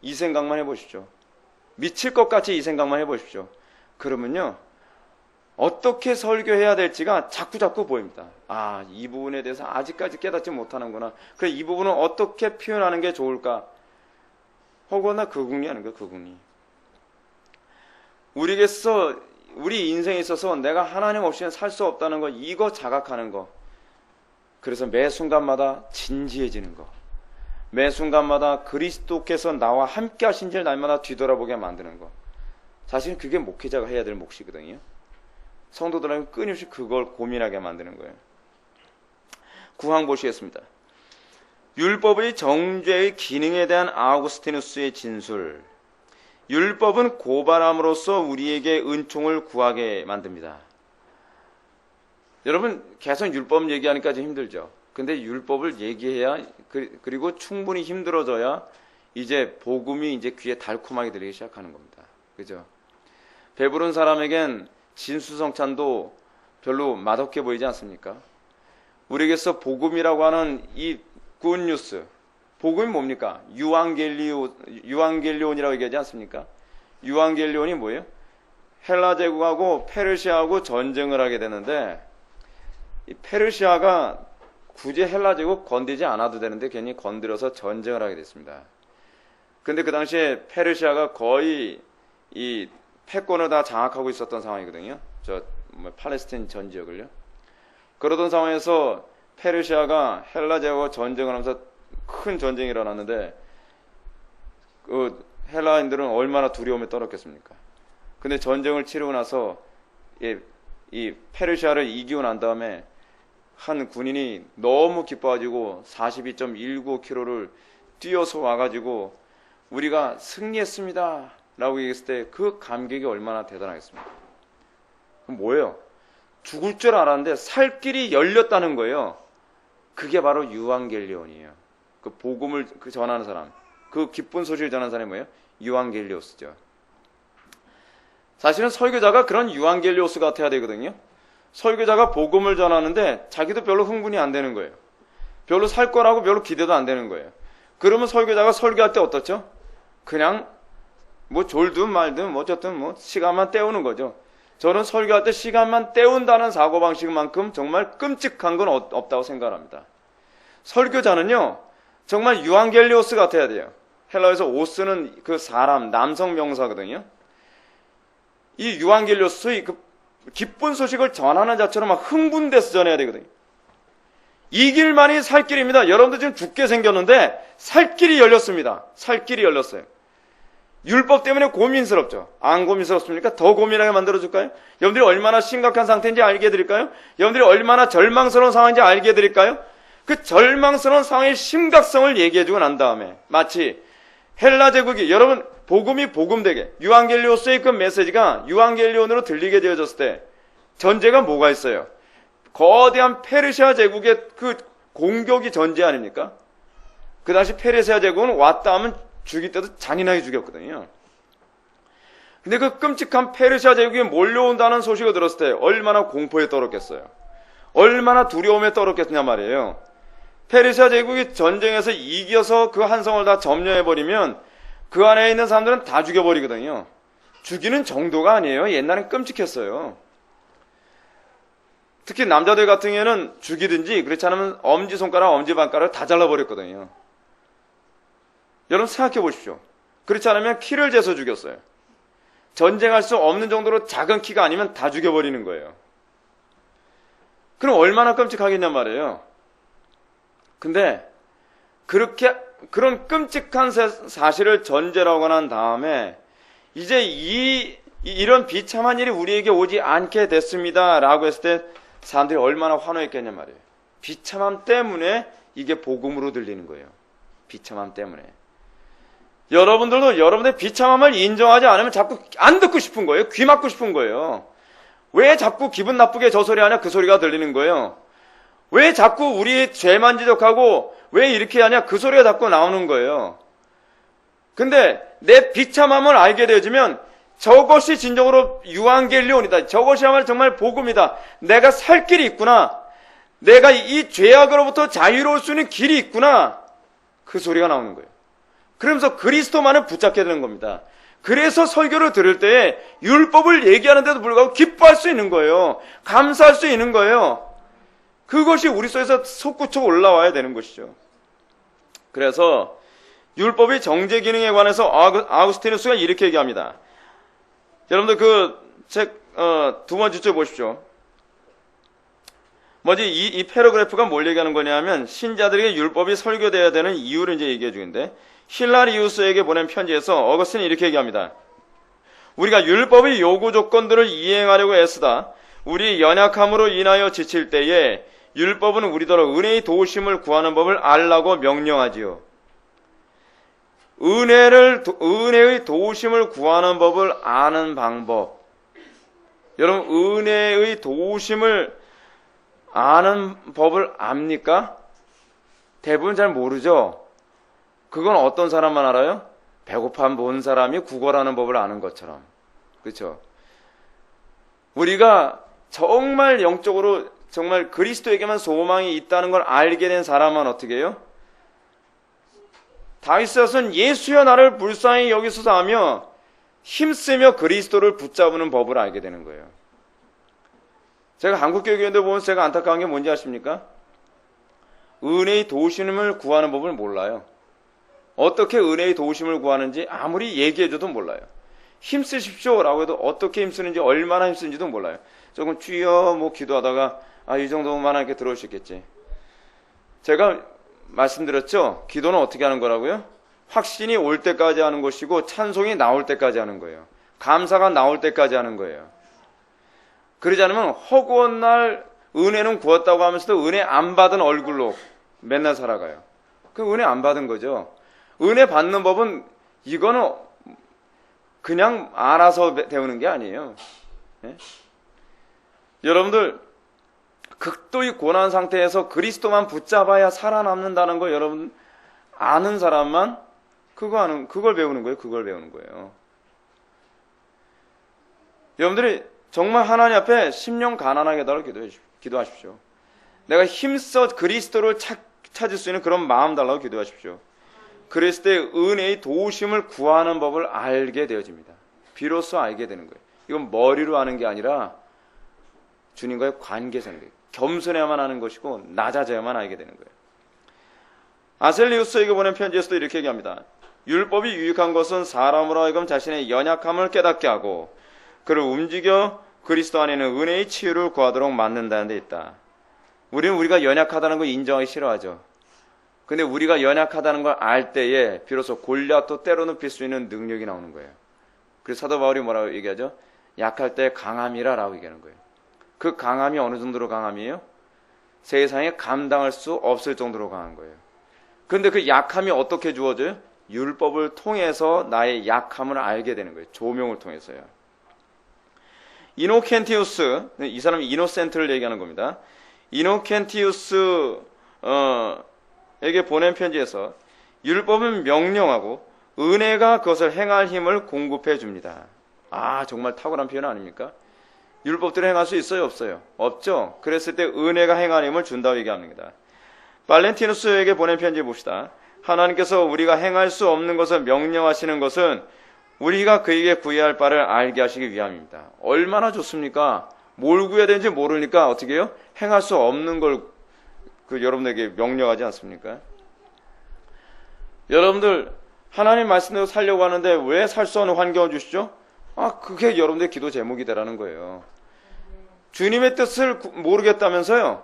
이 생각만 해보십시오. 미칠 것 같이 이 생각만 해보십시오. 그러면요, 어떻게 설교해야 될지가 자꾸 보입니다. 아, 이 부분에 대해서 아직까지 깨닫지 못하는구나. 그래, 이 부분은 어떻게 표현하는 게 좋을까? 혹여나 그궁리 하는 거예요, 그궁리. 우리 인생에 있어서 내가 하나님 없이는 살 수 없다는 거, 이거 자각하는 거. 그래서 매 순간마다 진지해지는 거. 매 순간마다 그리스도께서 나와 함께 하신지를 날마다 뒤돌아보게 만드는 거. 사실 그게 목회자가 해야 될 몫이거든요. 성도들은 끊임없이 그걸 고민하게 만드는 거예요. 9항 보시겠습니다. 율법의 정죄의 기능에 대한 아우구스티누스의 진술. 율법은 고발함으로써 우리에게 은총을 구하게 만듭니다. 여러분 계속 율법 얘기하니까 좀 힘들죠. 근데 율법을 얘기해야 그리고 충분히 힘들어져야 이제 복음이 이제 귀에 달콤하게 들리기 시작하는 겁니다. 그죠? 배부른 사람에겐 진수성찬도 별로 맛없게 보이지 않습니까? 우리에게서 복음이라고 하는 이 굿뉴스, 복음이 뭡니까? 유앙겔리온이라고 얘기하지 않습니까? 유앙겔리온이 뭐예요? 헬라 제국하고 페르시아하고 전쟁을 하게 되는데 이 페르시아가 굳이 헬라 제국 건드리지 않아도 되는데 괜히 건드려서 전쟁을 하게 됐습니다. 근데 그 당시에 페르시아가 거의 이 패권을 다 장악하고 있었던 상황이거든요. 팔레스타인 전 지역을요. 그러던 상황에서 페르시아가 헬라 제국과 전쟁을 하면서 큰 전쟁이 일어났는데 그 헬라인들은 얼마나 두려움에 떨었겠습니까? 근데 전쟁을 치르고 나서 이 페르시아를 이기고 난 다음에 한 군인이 너무 기뻐가지고 42.19km를 뛰어서 와가지고 우리가 승리했습니다 라고 얘기했을 때 그 감격이 얼마나 대단하겠습니까? 그럼 뭐예요? 죽을 줄 알았는데 살 길이 열렸다는 거예요. 그게 바로 유앙겔리온이에요. 그 복음을 전하는 사람, 그 기쁜 소식을 전하는 사람이 뭐예요? 유앙겔리오스죠. 사실은 설교자가 그런 유앙겔리오스 같아야 되거든요. 설교자가 복음을 전하는데 자기도 별로 흥분이 안 되는 거예요. 별로 살 거라고 별로 기대도 안 되는 거예요. 그러면 설교자가 설교할 때 어떻죠? 그냥 뭐 졸든 말든 뭐 어쨌든 뭐 시간만 때우는 거죠. 저는 설교할 때 시간만 때운다는 사고방식만큼 정말 끔찍한 건 없다고 생각합니다. 설교자는요, 정말 유앙겔리오스 같아야 돼요. 헬라어에서 오스는 그 사람, 남성 명사거든요. 이 유앙겔리오스, 그 기쁜 소식을 전하는 자처럼 막 흥분돼서 전해야 되거든요. 이 길만이 살 길입니다. 여러분들 지금 죽게 생겼는데 살 길이 열렸습니다. 살 길이 열렸어요. 율법 때문에 고민스럽죠. 안 고민스럽습니까? 더 고민하게 만들어줄까요? 여러분들이 얼마나 심각한 상태인지 알게 해드릴까요? 여러분들이 얼마나 절망스러운 상황인지 알게 해드릴까요? 그 절망스러운 상황의 심각성을 얘기해주고 난 다음에 마치 헬라 제국이, 여러분 복음이 복음되게, 유앙겔리오스의 그 메시지가 유앙겔리온으로 들리게 되어졌을 때 전제가 뭐가 있어요? 거대한 페르시아 제국의 그 공격이 전제 아닙니까? 그 당시 페르시아 제국은 왔다 하면 죽일 때도 잔인하게 죽였거든요. 근데 그 끔찍한 페르시아 제국이 몰려온다는 소식을 들었을 때 얼마나 공포에 떨었겠어요. 얼마나 두려움에 떨었겠냐 말이에요. 페르시아 제국이 전쟁에서 이겨서 그 한 성을 다 점령해버리면 그 안에 있는 사람들은 다 죽여버리거든요. 죽이는 정도가 아니에요. 옛날엔 끔찍했어요. 특히 남자들 같은 경우에는 죽이든지 그렇지 않으면 엄지손가락, 엄지발가락을 다 잘라버렸거든요. 여러분 생각해 보십시오. 그렇지 않으면 키를 재서 죽였어요. 전쟁할 수 없는 정도로 작은 키가 아니면 다 죽여버리는 거예요. 그럼 얼마나 끔찍하겠냔 말이에요. 근데 그런 끔찍한 사실을 전제로 하고 난 다음에 이제 이런 비참한 일이 우리에게 오지 않게 됐습니다 라고 했을 때 사람들이 얼마나 환호했겠냔 말이에요. 비참함 때문에 이게 복음으로 들리는 거예요. 비참함 때문에. 여러분들도 여러분의 비참함을 인정하지 않으면 자꾸 안 듣고 싶은 거예요. 귀 막고 싶은 거예요. 왜 자꾸 기분 나쁘게 저 소리 하냐? 그 소리가 들리는 거예요. 왜 자꾸 우리 죄만 지적하고 왜 이렇게 하냐? 그 소리가 자꾸 나오는 거예요. 근데 내 비참함을 알게 되어지면 저것이 진정으로 유앙겔리온이다. 저것이야말로 정말 복음이다. 내가 살 길이 있구나. 내가 이 죄악으로부터 자유로울 수 있는 길이 있구나. 그 소리가 나오는 거예요. 그러면서 그리스도만을 붙잡게 되는 겁니다. 그래서 설교를 들을 때 율법을 얘기하는데도 불구하고 기뻐할 수 있는 거예요. 감사할 수 있는 거예요. 그것이 우리 속에서 솟구쳐 올라와야 되는 것이죠. 그래서 율법의 정죄 기능에 관해서 아우구스티누스가 이렇게 얘기합니다. 여러분들 그 책 두 번째 줄 보십시오. 뭐지 이 패러그래프가 뭘 얘기하는 거냐면 신자들에게 율법이 설교되어야 되는 이유를 이제 얘기해 주는데 힐라리우스에게 보낸 편지에서 어거스틴이 이렇게 얘기합니다. 우리가 율법의 요구 조건들을 이행하려고 애쓰다 우리 연약함으로 인하여 지칠 때에 율법은 우리더러 은혜의 도우심을 구하는 법을 알라고 명령하지요. 은혜의 도우심을 구하는 법을 아는 방법. 여러분, 은혜의 도우심을 아는 법을 압니까? 대부분 잘 모르죠? 그건 어떤 사람만 알아요? 배고파 본 사람이 구걸하는 법을 아는 것처럼. 그렇죠? 우리가 정말 영적으로 정말 그리스도에게만 소망이 있다는 걸 알게 된 사람은 어떻게 해요? 다윗은 예수여 나를 불쌍히 여기소서 하며 힘쓰며 그리스도를 붙잡는 법을 알게 되는 거예요. 제가 한국교회인들 보면 제가 안타까운 게 뭔지 아십니까? 은혜의 도우심을 구하는 법을 몰라요. 어떻게 은혜의 도우심을 구하는지 아무리 얘기해줘도 몰라요. 힘쓰십시오 라고 해도 어떻게 힘쓰는지 얼마나 힘쓰는지도 몰라요. 조금 주여 뭐 기도하다가 이 정도만 이렇게 들어올 수 있겠지. 제가 말씀드렸죠? 기도는 어떻게 하는 거라고요? 확신이 올 때까지 하는 것이고 찬송이 나올 때까지 하는 거예요. 감사가 나올 때까지 하는 거예요. 그러지 않으면 허구한 날 은혜는 구했다고 하면서도 은혜 안 받은 얼굴로 맨날 살아가요. 그 은혜 안 받은 거죠. 은혜 받는 법은 이거는 그냥 알아서 배우는 게 아니에요. 네? 여러분들 극도의 고난 상태에서 그리스도만 붙잡아야 살아남는다는 걸 여러분 아는 사람만 그걸 배우는 거예요. 그걸 배우는 거예요. 여러분들이 정말 하나님 앞에 심령 가난하게 달라고 기도하십시오. 내가 힘써 그리스도를 찾을 수 있는 그런 마음 달라고 기도하십시오. 그랬을 때 은혜의 도우심을 구하는 법을 알게 되어집니다. 비로소 알게 되는 거예요. 이건 머리로 하는 게 아니라 주님과의 관계성, 겸손해야만 하는 것이고 낮아져야만 알게 되는 거예요. 아셀리우스에게 보낸 편지에서도 이렇게 얘기합니다. 율법이 유익한 것은 사람으로 하여금 자신의 연약함을 깨닫게 하고 그를 움직여 그리스도 안에는 은혜의 치유를 구하도록 만든다는 데 있다. 우리는 우리가 연약하다는 걸 인정하기 싫어하죠. 근데 우리가 연약하다는 걸 알 때에 비로소 골리앗도 때려 눕힐 수 있는 능력이 나오는 거예요. 그래서 사도 바울이 뭐라고 얘기하죠? 약할 때 강함이라 라고 얘기하는 거예요. 그 강함이 어느 정도로 강함이에요? 세상에 감당할 수 없을 정도로 강한 거예요. 근데 그 약함이 어떻게 주어져요? 율법을 통해서 나의 약함을 알게 되는 거예요. 조명을 통해서요. 이노켄티우스, 이 사람이 이노센트를 얘기하는 겁니다. 이노켄티우스 에게 보낸 편지에서 율법은 명령하고 은혜가 그것을 행할 힘을 공급해 줍니다. 아, 정말 탁월한 표현 아닙니까? 율법대로 행할 수 있어요? 없어요? 없죠? 그랬을 때 은혜가 행할 힘을 준다고 얘기합니다. 발렌티누스에게 보낸 편지 봅시다. 하나님께서 우리가 행할 수 없는 것을 명령하시는 것은 우리가 그에게 구해야 할 바를 알게 하시기 위함입니다. 얼마나 좋습니까? 뭘 구해야 되는지 모르니까 어떻게 해요? 행할 수 없는 걸 여러분에게 명령하지 않습니까? 여러분들 하나님 말씀대로 살려고 하는데 왜 살 수 없는 환경을 주시죠? 그게 여러분들의 기도 제목이 되라는 거예요. 주님의 뜻을 모르겠다면서요?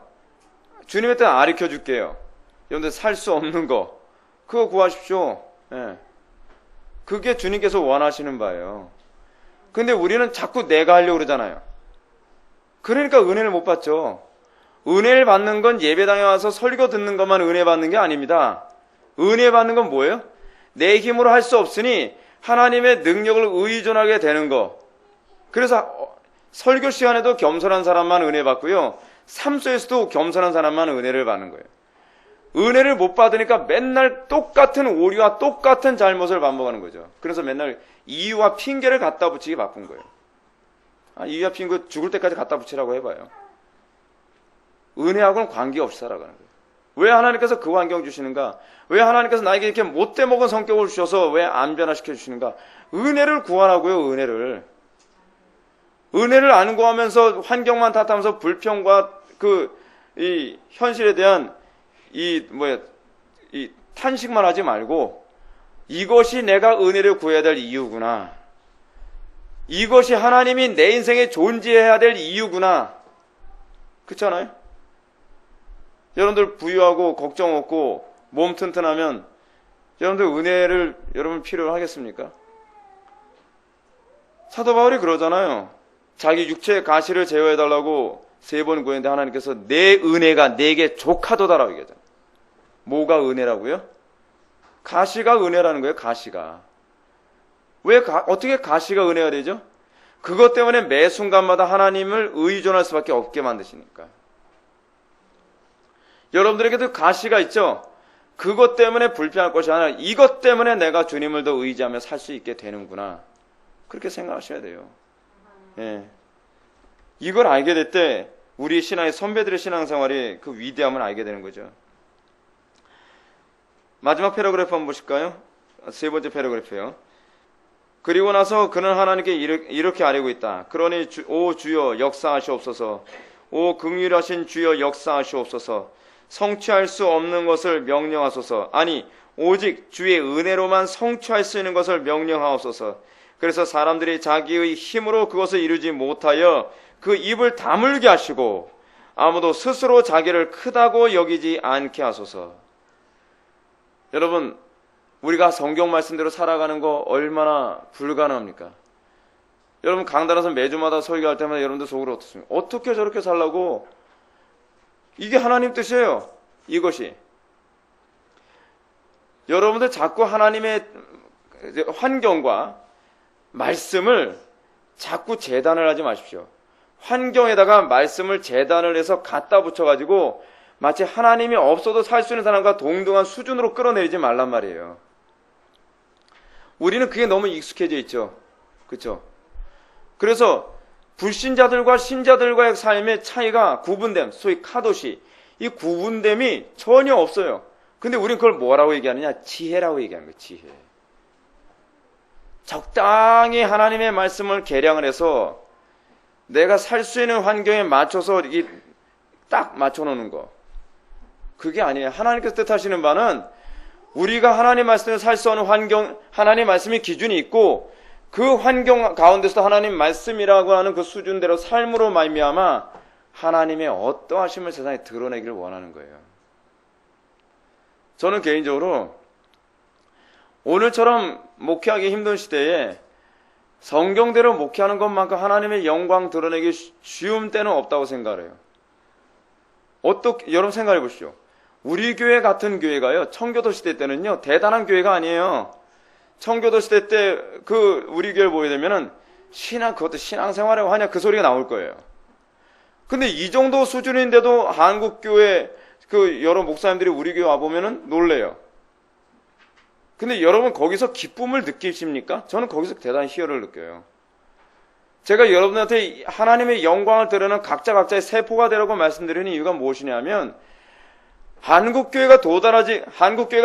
주님의 뜻 가르쳐 줄게요. 여러분들 살 수 없는 거 그거 구하십시오. 예. 그게 주님께서 원하시는 바예요. 근데 우리는 자꾸 내가 하려고 그러잖아요. 그러니까 은혜를 못 받죠. 은혜를 받는 건 예배당에 와서 설교 듣는 것만 은혜 받는 게 아닙니다. 은혜 받는 건 뭐예요? 내 힘으로 할 수 없으니 하나님의 능력을 의존하게 되는 거. 그래서 설교 시간에도 겸손한 사람만 은혜 받고요. 삶 속에서도 겸손한 사람만 은혜를 받는 거예요. 은혜를 못 받으니까 맨날 똑같은 오류와 똑같은 잘못을 반복하는 거죠. 그래서 맨날 이유와 핑계를 갖다 붙이기 바쁜 거예요. 이유와 핑계 죽을 때까지 갖다 붙이라고 해봐요. 은혜하고는 관계없이 살아가는 거예요. 왜 하나님께서 그 환경 주시는가? 왜 하나님께서 나에게 이렇게 못돼 먹은 성격을 주셔서 왜 안 변화시켜 주시는가? 은혜를 구하라고요. 은혜를 안 구하면서 환경만 탓하면서 불평과 이 현실에 대한 이 탄식만 하지 말고 이것이 내가 은혜를 구해야 될 이유구나. 이것이 하나님이 내 인생에 존재해야 될 이유구나. 그렇잖아요? 여러분들 부유하고 걱정 없고 몸 튼튼하면 여러분들 은혜를 여러분 필요로 하겠습니까? 사도 바울이 그러잖아요. 자기 육체의 가시를 제어해달라고 3번 구했는데 하나님께서 내 은혜가 내게 족하도다라고 얘기하잖아요. 뭐가 은혜라고요? 가시가 은혜라는 거예요. 가시가. 어떻게 가시가 은혜가 되죠? 그것 때문에 매 순간마다 하나님을 의존할 수밖에 없게 만드시니까. 여러분들에게도 가시가 있죠? 그것 때문에 불평할 것이 아니라 이것 때문에 내가 주님을 더 의지하며 살 수 있게 되는구나. 그렇게 생각하셔야 돼요. 예. 이걸 알게 될 때 우리 신앙의 선배들의 신앙생활이 그 위대함을 알게 되는 거죠. 마지막 패러그래프 한번 보실까요? 3번째 패러그래프예요. 그리고 나서 그는 하나님께 이렇게 아뢰고 있다. 그러니 오 주여 역사하시옵소서. 오 긍휼하신 주여 역사하시옵소서. 성취할 수 없는 것을 명령하소서. 아니 오직 주의 은혜로만 성취할 수 있는 것을 명령하옵소서. 그래서 사람들이 자기의 힘으로 그것을 이루지 못하여 그 입을 다물게 하시고 아무도 스스로 자기를 크다고 여기지 않게 하소서. 여러분, 우리가 성경 말씀대로 살아가는 거 얼마나 불가능합니까? 여러분 강단에서 매주마다 설교할 때마다 여러분들 속으로 어떻습니까? 어떻게 저렇게 살라고? 이게 하나님 뜻이에요. 이것이. 여러분들 자꾸 하나님의 환경과 말씀을 자꾸 재단을 하지 마십시오. 환경에다가 말씀을 재단을 해서 갖다 붙여가지고 마치 하나님이 없어도 살 수 있는 사람과 동등한 수준으로 끌어내리지 말란 말이에요. 우리는 그게 너무 익숙해져 있죠. 그렇죠? 그래서 불신자들과 신자들과의 삶의 차이가 구분됨, 소위 카도시, 이 구분됨이 전혀 없어요. 근데 우리는 그걸 뭐라고 얘기하느냐? 지혜라고 얘기하는 거예요. 지혜. 적당히 하나님의 말씀을 계량을 해서 내가 살 수 있는 환경에 맞춰서 딱 맞춰놓는 거. 그게 아니에요. 하나님께서 뜻하시는 바는 우리가 하나님 말씀을 살 수 있는 환경, 하나님 말씀의 기준이 있고 그 환경 가운데서 하나님 말씀이라고 하는 그 수준대로 삶으로 말미암아 하나님의 어떠하심을 세상에 드러내기를 원하는 거예요. 저는 개인적으로 오늘처럼 목회하기 힘든 시대에 성경대로 목회하는 것만큼 하나님의 영광 드러내기 쉬운 때는 없다고 생각해요. 여러분 생각해 보시죠. 우리 교회 같은 교회가요, 청교도 시대 때는요, 대단한 교회가 아니에요. 청교도 시대 때 우리 교회를 보게 되면은 그것도 신앙생활이라고 하냐 그 소리가 나올 거예요. 근데 이 정도 수준인데도 한국 교회 여러 목사님들이 우리 교회 와보면은 놀래요. 근데 여러분 거기서 기쁨을 느끼십니까? 저는 거기서 대단히 희열을 느껴요. 제가 여러분한테 하나님의 영광을 드러내는 각자의 세포가 되라고 말씀드리는 이유가 무엇이냐면 한국교회가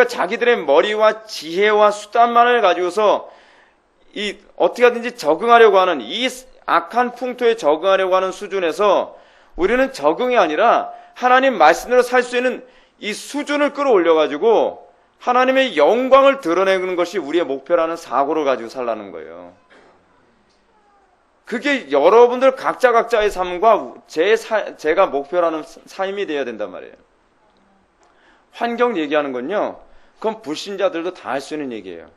자기들의 머리와 지혜와 수단만을 가지고서 어떻게 하든지 적응하려고 하는 이 악한 풍토에 적응하려고 하는 수준에서 우리는 적응이 아니라 하나님 말씀대로 살 수 있는 이 수준을 끌어올려가지고 하나님의 영광을 드러내는 것이 우리의 목표라는 사고를 가지고 살라는 거예요. 그게 여러분들 각자의 삶과 제가 목표라는 삶이 되어야 된단 말이에요. 환경 얘기하는 건요, 그건 불신자들도 다 할 수 있는 얘기예요.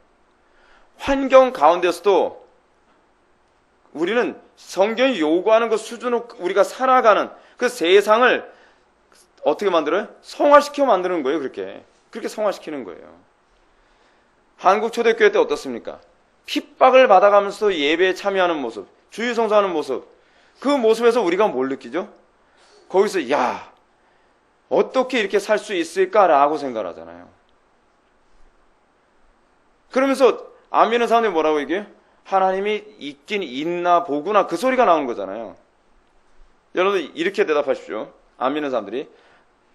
환경 가운데서도 우리는 성경이 요구하는 그 수준으로 우리가 살아가는 그 세상을 어떻게 만들어요? 성화시켜 만드는 거예요, 그렇게 성화시키는 거예요. 한국 초대교회 때 어떻습니까? 핍박을 받아가면서 예배에 참여하는 모습, 주일 성사하는 모습, 그 모습에서 우리가 뭘 느끼죠? 거기서 어떻게 이렇게 살 수 있을까라고 생각을 하잖아요. 그러면서 안 믿는 사람들이 뭐라고 얘기해요? 하나님이 있긴 있나 보구나 그 소리가 나오는 거잖아요. 여러분 이렇게 대답하십시오. 안 믿는 사람들이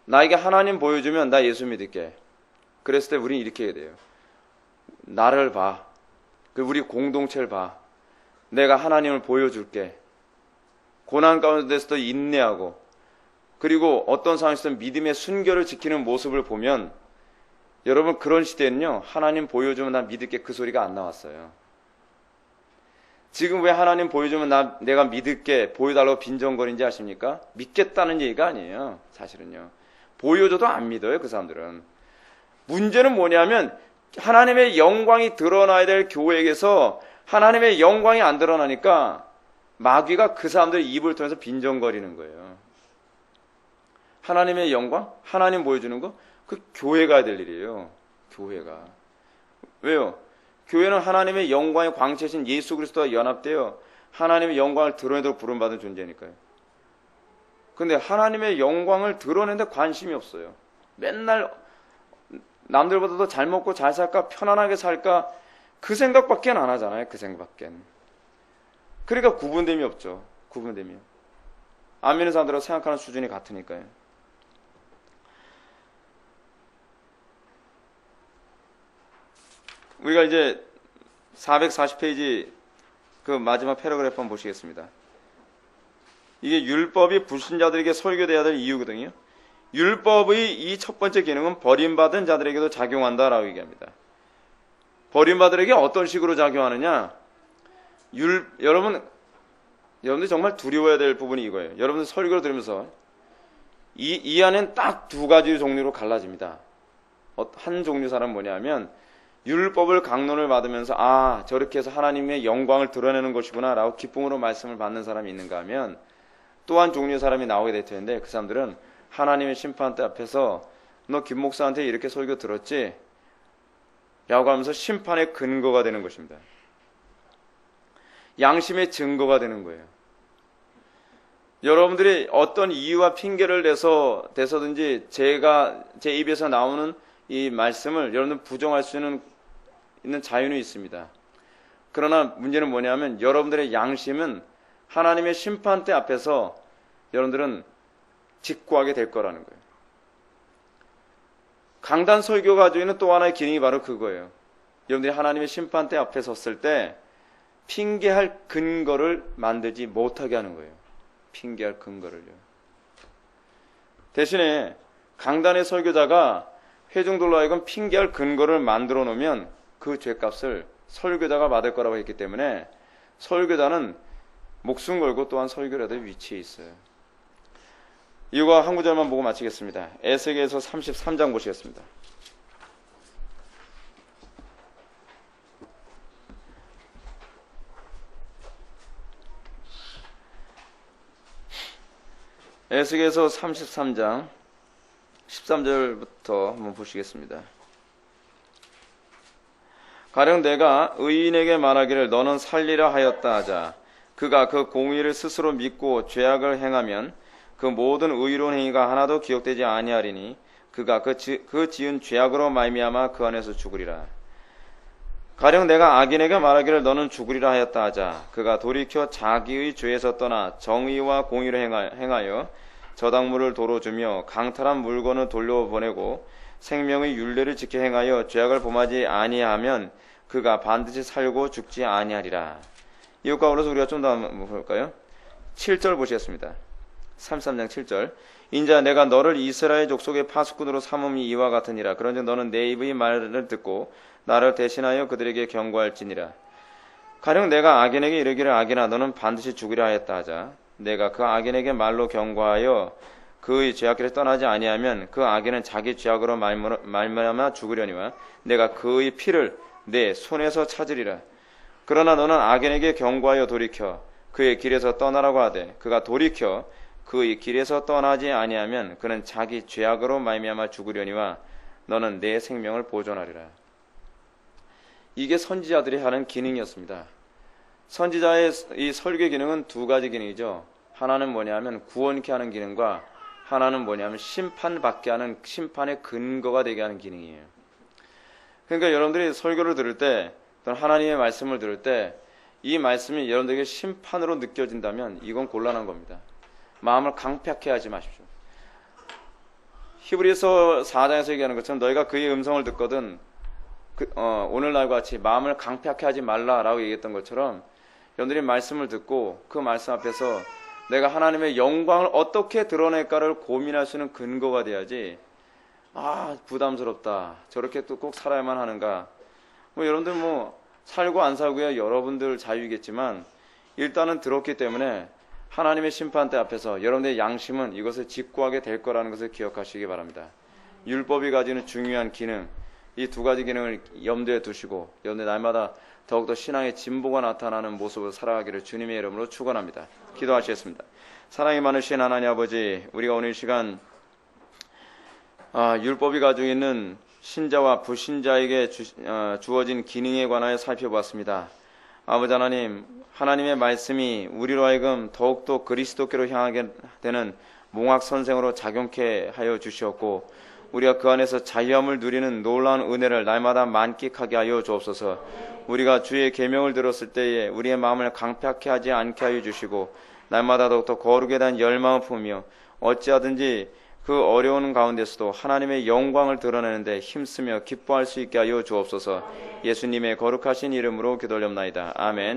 나에게 하나님 보여주면 나 예수 믿을게. 그랬을 때 우리는 이렇게 해야 돼요. 나를 봐. 우리 공동체를 봐. 내가 하나님을 보여줄게. 고난 가운데서도 인내하고 그리고 어떤 상황에서든 믿음의 순결을 지키는 모습을 보면 여러분 그런 시대는요, 하나님 보여주면 나 믿을게 그 소리가 안 나왔어요. 지금 왜 하나님 보여주면 내가 믿을게 보여달라고 빈정거리는지 아십니까? 믿겠다는 얘기가 아니에요. 사실은요. 보여줘도 안 믿어요, 그 사람들은. 문제는 뭐냐면 하나님의 영광이 드러나야 될 교회에서 하나님의 영광이 안 드러나니까 마귀가 그 사람들의 입을 통해서 빈정거리는 거예요. 하나님의 영광? 하나님 보여주는 거? 그 교회가 해야 될 일이에요. 교회가. 왜요? 교회는 하나님의 영광의 광채신 예수 그리스도와 연합되어 하나님의 영광을 드러내도록 부름받은 존재니까요. 근데 하나님의 영광을 드러내는데 관심이 없어요. 맨날 남들보다 더 잘 먹고 잘 살까, 편안하게 살까, 그 생각밖에 안 하잖아요. 그 생각밖에. 그러니까 구분됨이 없죠. 구분됨이요. 안 믿는 사람들하고 생각하는 수준이 같으니까요. 우리가 이제 440페이지 그 마지막 패러그래프 한번 보시겠습니다. 이게 율법이 불신자들에게 설교돼야 될 이유거든요. 율법의 이 첫 번째 기능은 버림받은 자들에게도 작용한다라고 얘기합니다. 버림받들에게 어떤 식으로 작용하느냐? 여러분들 정말 두려워야 될 부분이 이거예요. 여러분들 설교를 들으면서 이 안엔 딱 두 가지 종류로 갈라집니다. 한 종류 사람은 뭐냐면 율법을 강론을 받으면서 저렇게 해서 하나님의 영광을 드러내는 것이구나 라고 기쁨으로 말씀을 받는 사람이 있는가 하면 또 한 종류의 사람이 나오게 될 텐데 그 사람들은 하나님의 심판대 앞에서 너 김 목사한테 이렇게 설교 들었지? 라고 하면서 심판의 근거가 되는 것입니다. 양심의 증거가 되는 거예요. 여러분들이 어떤 이유와 핑계를 대서든지 제 입에서 나오는 이 말씀을 여러분들 부정할 수 있는 자유는 있습니다. 그러나 문제는 뭐냐면 여러분들의 양심은 하나님의 심판대 앞에서 여러분들은 직구하게 될 거라는 거예요. 강단 설교가 가지고 있는 또 하나의 기능이 바로 그거예요. 여러분들이 하나님의 심판대 앞에 섰을 때 핑계할 근거를 만들지 못하게 하는 거예요. 핑계할 근거를요. 대신에 강단의 설교자가 회중들로 하여금 핑계할 근거를 만들어 놓으면 그 죄값을 설교자가 받을 거라고 했기 때문에 설교자는 목숨 걸고 또한 설교를 해야 될 위치에 있어요. 이유가 한 구절만 보고 마치겠습니다. 에스겔서 33장 보시겠습니다. 에스겔서 33장 13절부터 한번 보시겠습니다. 가령 내가 의인에게 말하기를 너는 살리라 하였다 하자 그가 그 공의를 스스로 믿고 죄악을 행하면 그 모든 의로운 행위가 하나도 기억되지 아니하리니 그가 그 지은 죄악으로 말미암아 그 안에서 죽으리라. 가령 내가 악인에게 말하기를 너는 죽으리라 하였다 하자 그가 돌이켜 자기의 죄에서 떠나 정의와 공의를 행하여 저당물을 도로 주며 강탈한 물건을 돌려보내고 생명의 율례를 지켜 행하여 죄악을 범하지 아니하면 그가 반드시 살고 죽지 아니하리라. 이것과 어울러서 우리가 좀 더 볼까요? 7절 보시겠습니다. 33장 7절 인자 내가 너를 이스라엘 족속의 파수꾼으로 삼음이 이와 같으니라. 그런즉 너는 내 입의 말을 듣고 나를 대신하여 그들에게 경고할지니라. 가령 내가 악인에게 이르기를 악인아 너는 반드시 죽으려 하였다 하자 내가 그 악인에게 말로 경고하여 그의 죄악길을 떠나지 아니하면 그 악인은 자기 죄악으로 말미암아 죽으려니와 내가 그의 피를 내 손에서 찾으리라. 그러나 너는 악인에게 경고하여 돌이켜 그의 길에서 떠나라고 하되 그가 돌이켜 그의 길에서 떠나지 아니하면 그는 자기 죄악으로 말미암아 죽으려니와 너는 내 생명을 보존하리라. 이게 선지자들이 하는 기능이었습니다. 선지자의 이 설교 기능은 두 가지 기능이죠. 하나는 뭐냐면 구원케 하는 기능과 하나는 뭐냐면 심판받게 하는 심판의 근거가 되게 하는 기능이에요. 그러니까 여러분들이 설교를 들을 때 또는 하나님의 말씀을 들을 때 이 말씀이 여러분들에게 심판으로 느껴진다면 이건 곤란한 겁니다. 마음을 강팍해 하지 마십시오. 히브리서 4장에서 얘기하는 것처럼 너희가 그의 음성을 듣거든 오늘날과 같이 마음을 강팍해 하지 말라라고 얘기했던 것처럼 여러분들이 말씀을 듣고 그 말씀 앞에서 내가 하나님의 영광을 어떻게 드러낼까를 고민할 수 있는 근거가 돼야지 부담스럽다 저렇게 또 꼭 살아야만 하는가 여러분들 살고 안 살고야 여러분들 자유이겠지만 일단은 들었기 때문에 하나님의 심판대 앞에서 여러분들의 양심은 이것을 직구하게 될 거라는 것을 기억하시기 바랍니다. 율법이 가지는 중요한 기능 이 두 가지 기능을 염두에 두시고 여러분들 날마다 더욱더 신앙의 진보가 나타나는 모습으로 살아가기를 주님의 이름으로 축원합니다. 기도하시겠습니다. 사랑이 많으신 하나님 아버지 우리가 오늘 이 시간 율법이 가지고 있는 신자와 불신자에게 주어진 기능에 관하여 살펴보았습니다. 아버지 하나님 하나님의 말씀이 우리로 하여금 더욱더 그리스도께로 향하게 되는 몽학선생으로 작용케 하여 주시었고 우리가 그 안에서 자유함을 누리는 놀라운 은혜를 날마다 만끽하게 하여 주옵소서. 우리가 주의 계명을 들었을 때에 우리의 마음을 강팍해 하지 않게 하여 주시고 날마다 더욱더 거룩에 대한 열망을 품으며 어찌하든지 그 어려운 가운데서도 하나님의 영광을 드러내는데 힘쓰며 기뻐할 수 있게 하여 주옵소서. 예수님의 거룩하신 이름으로 기도하옵나이다. 아멘.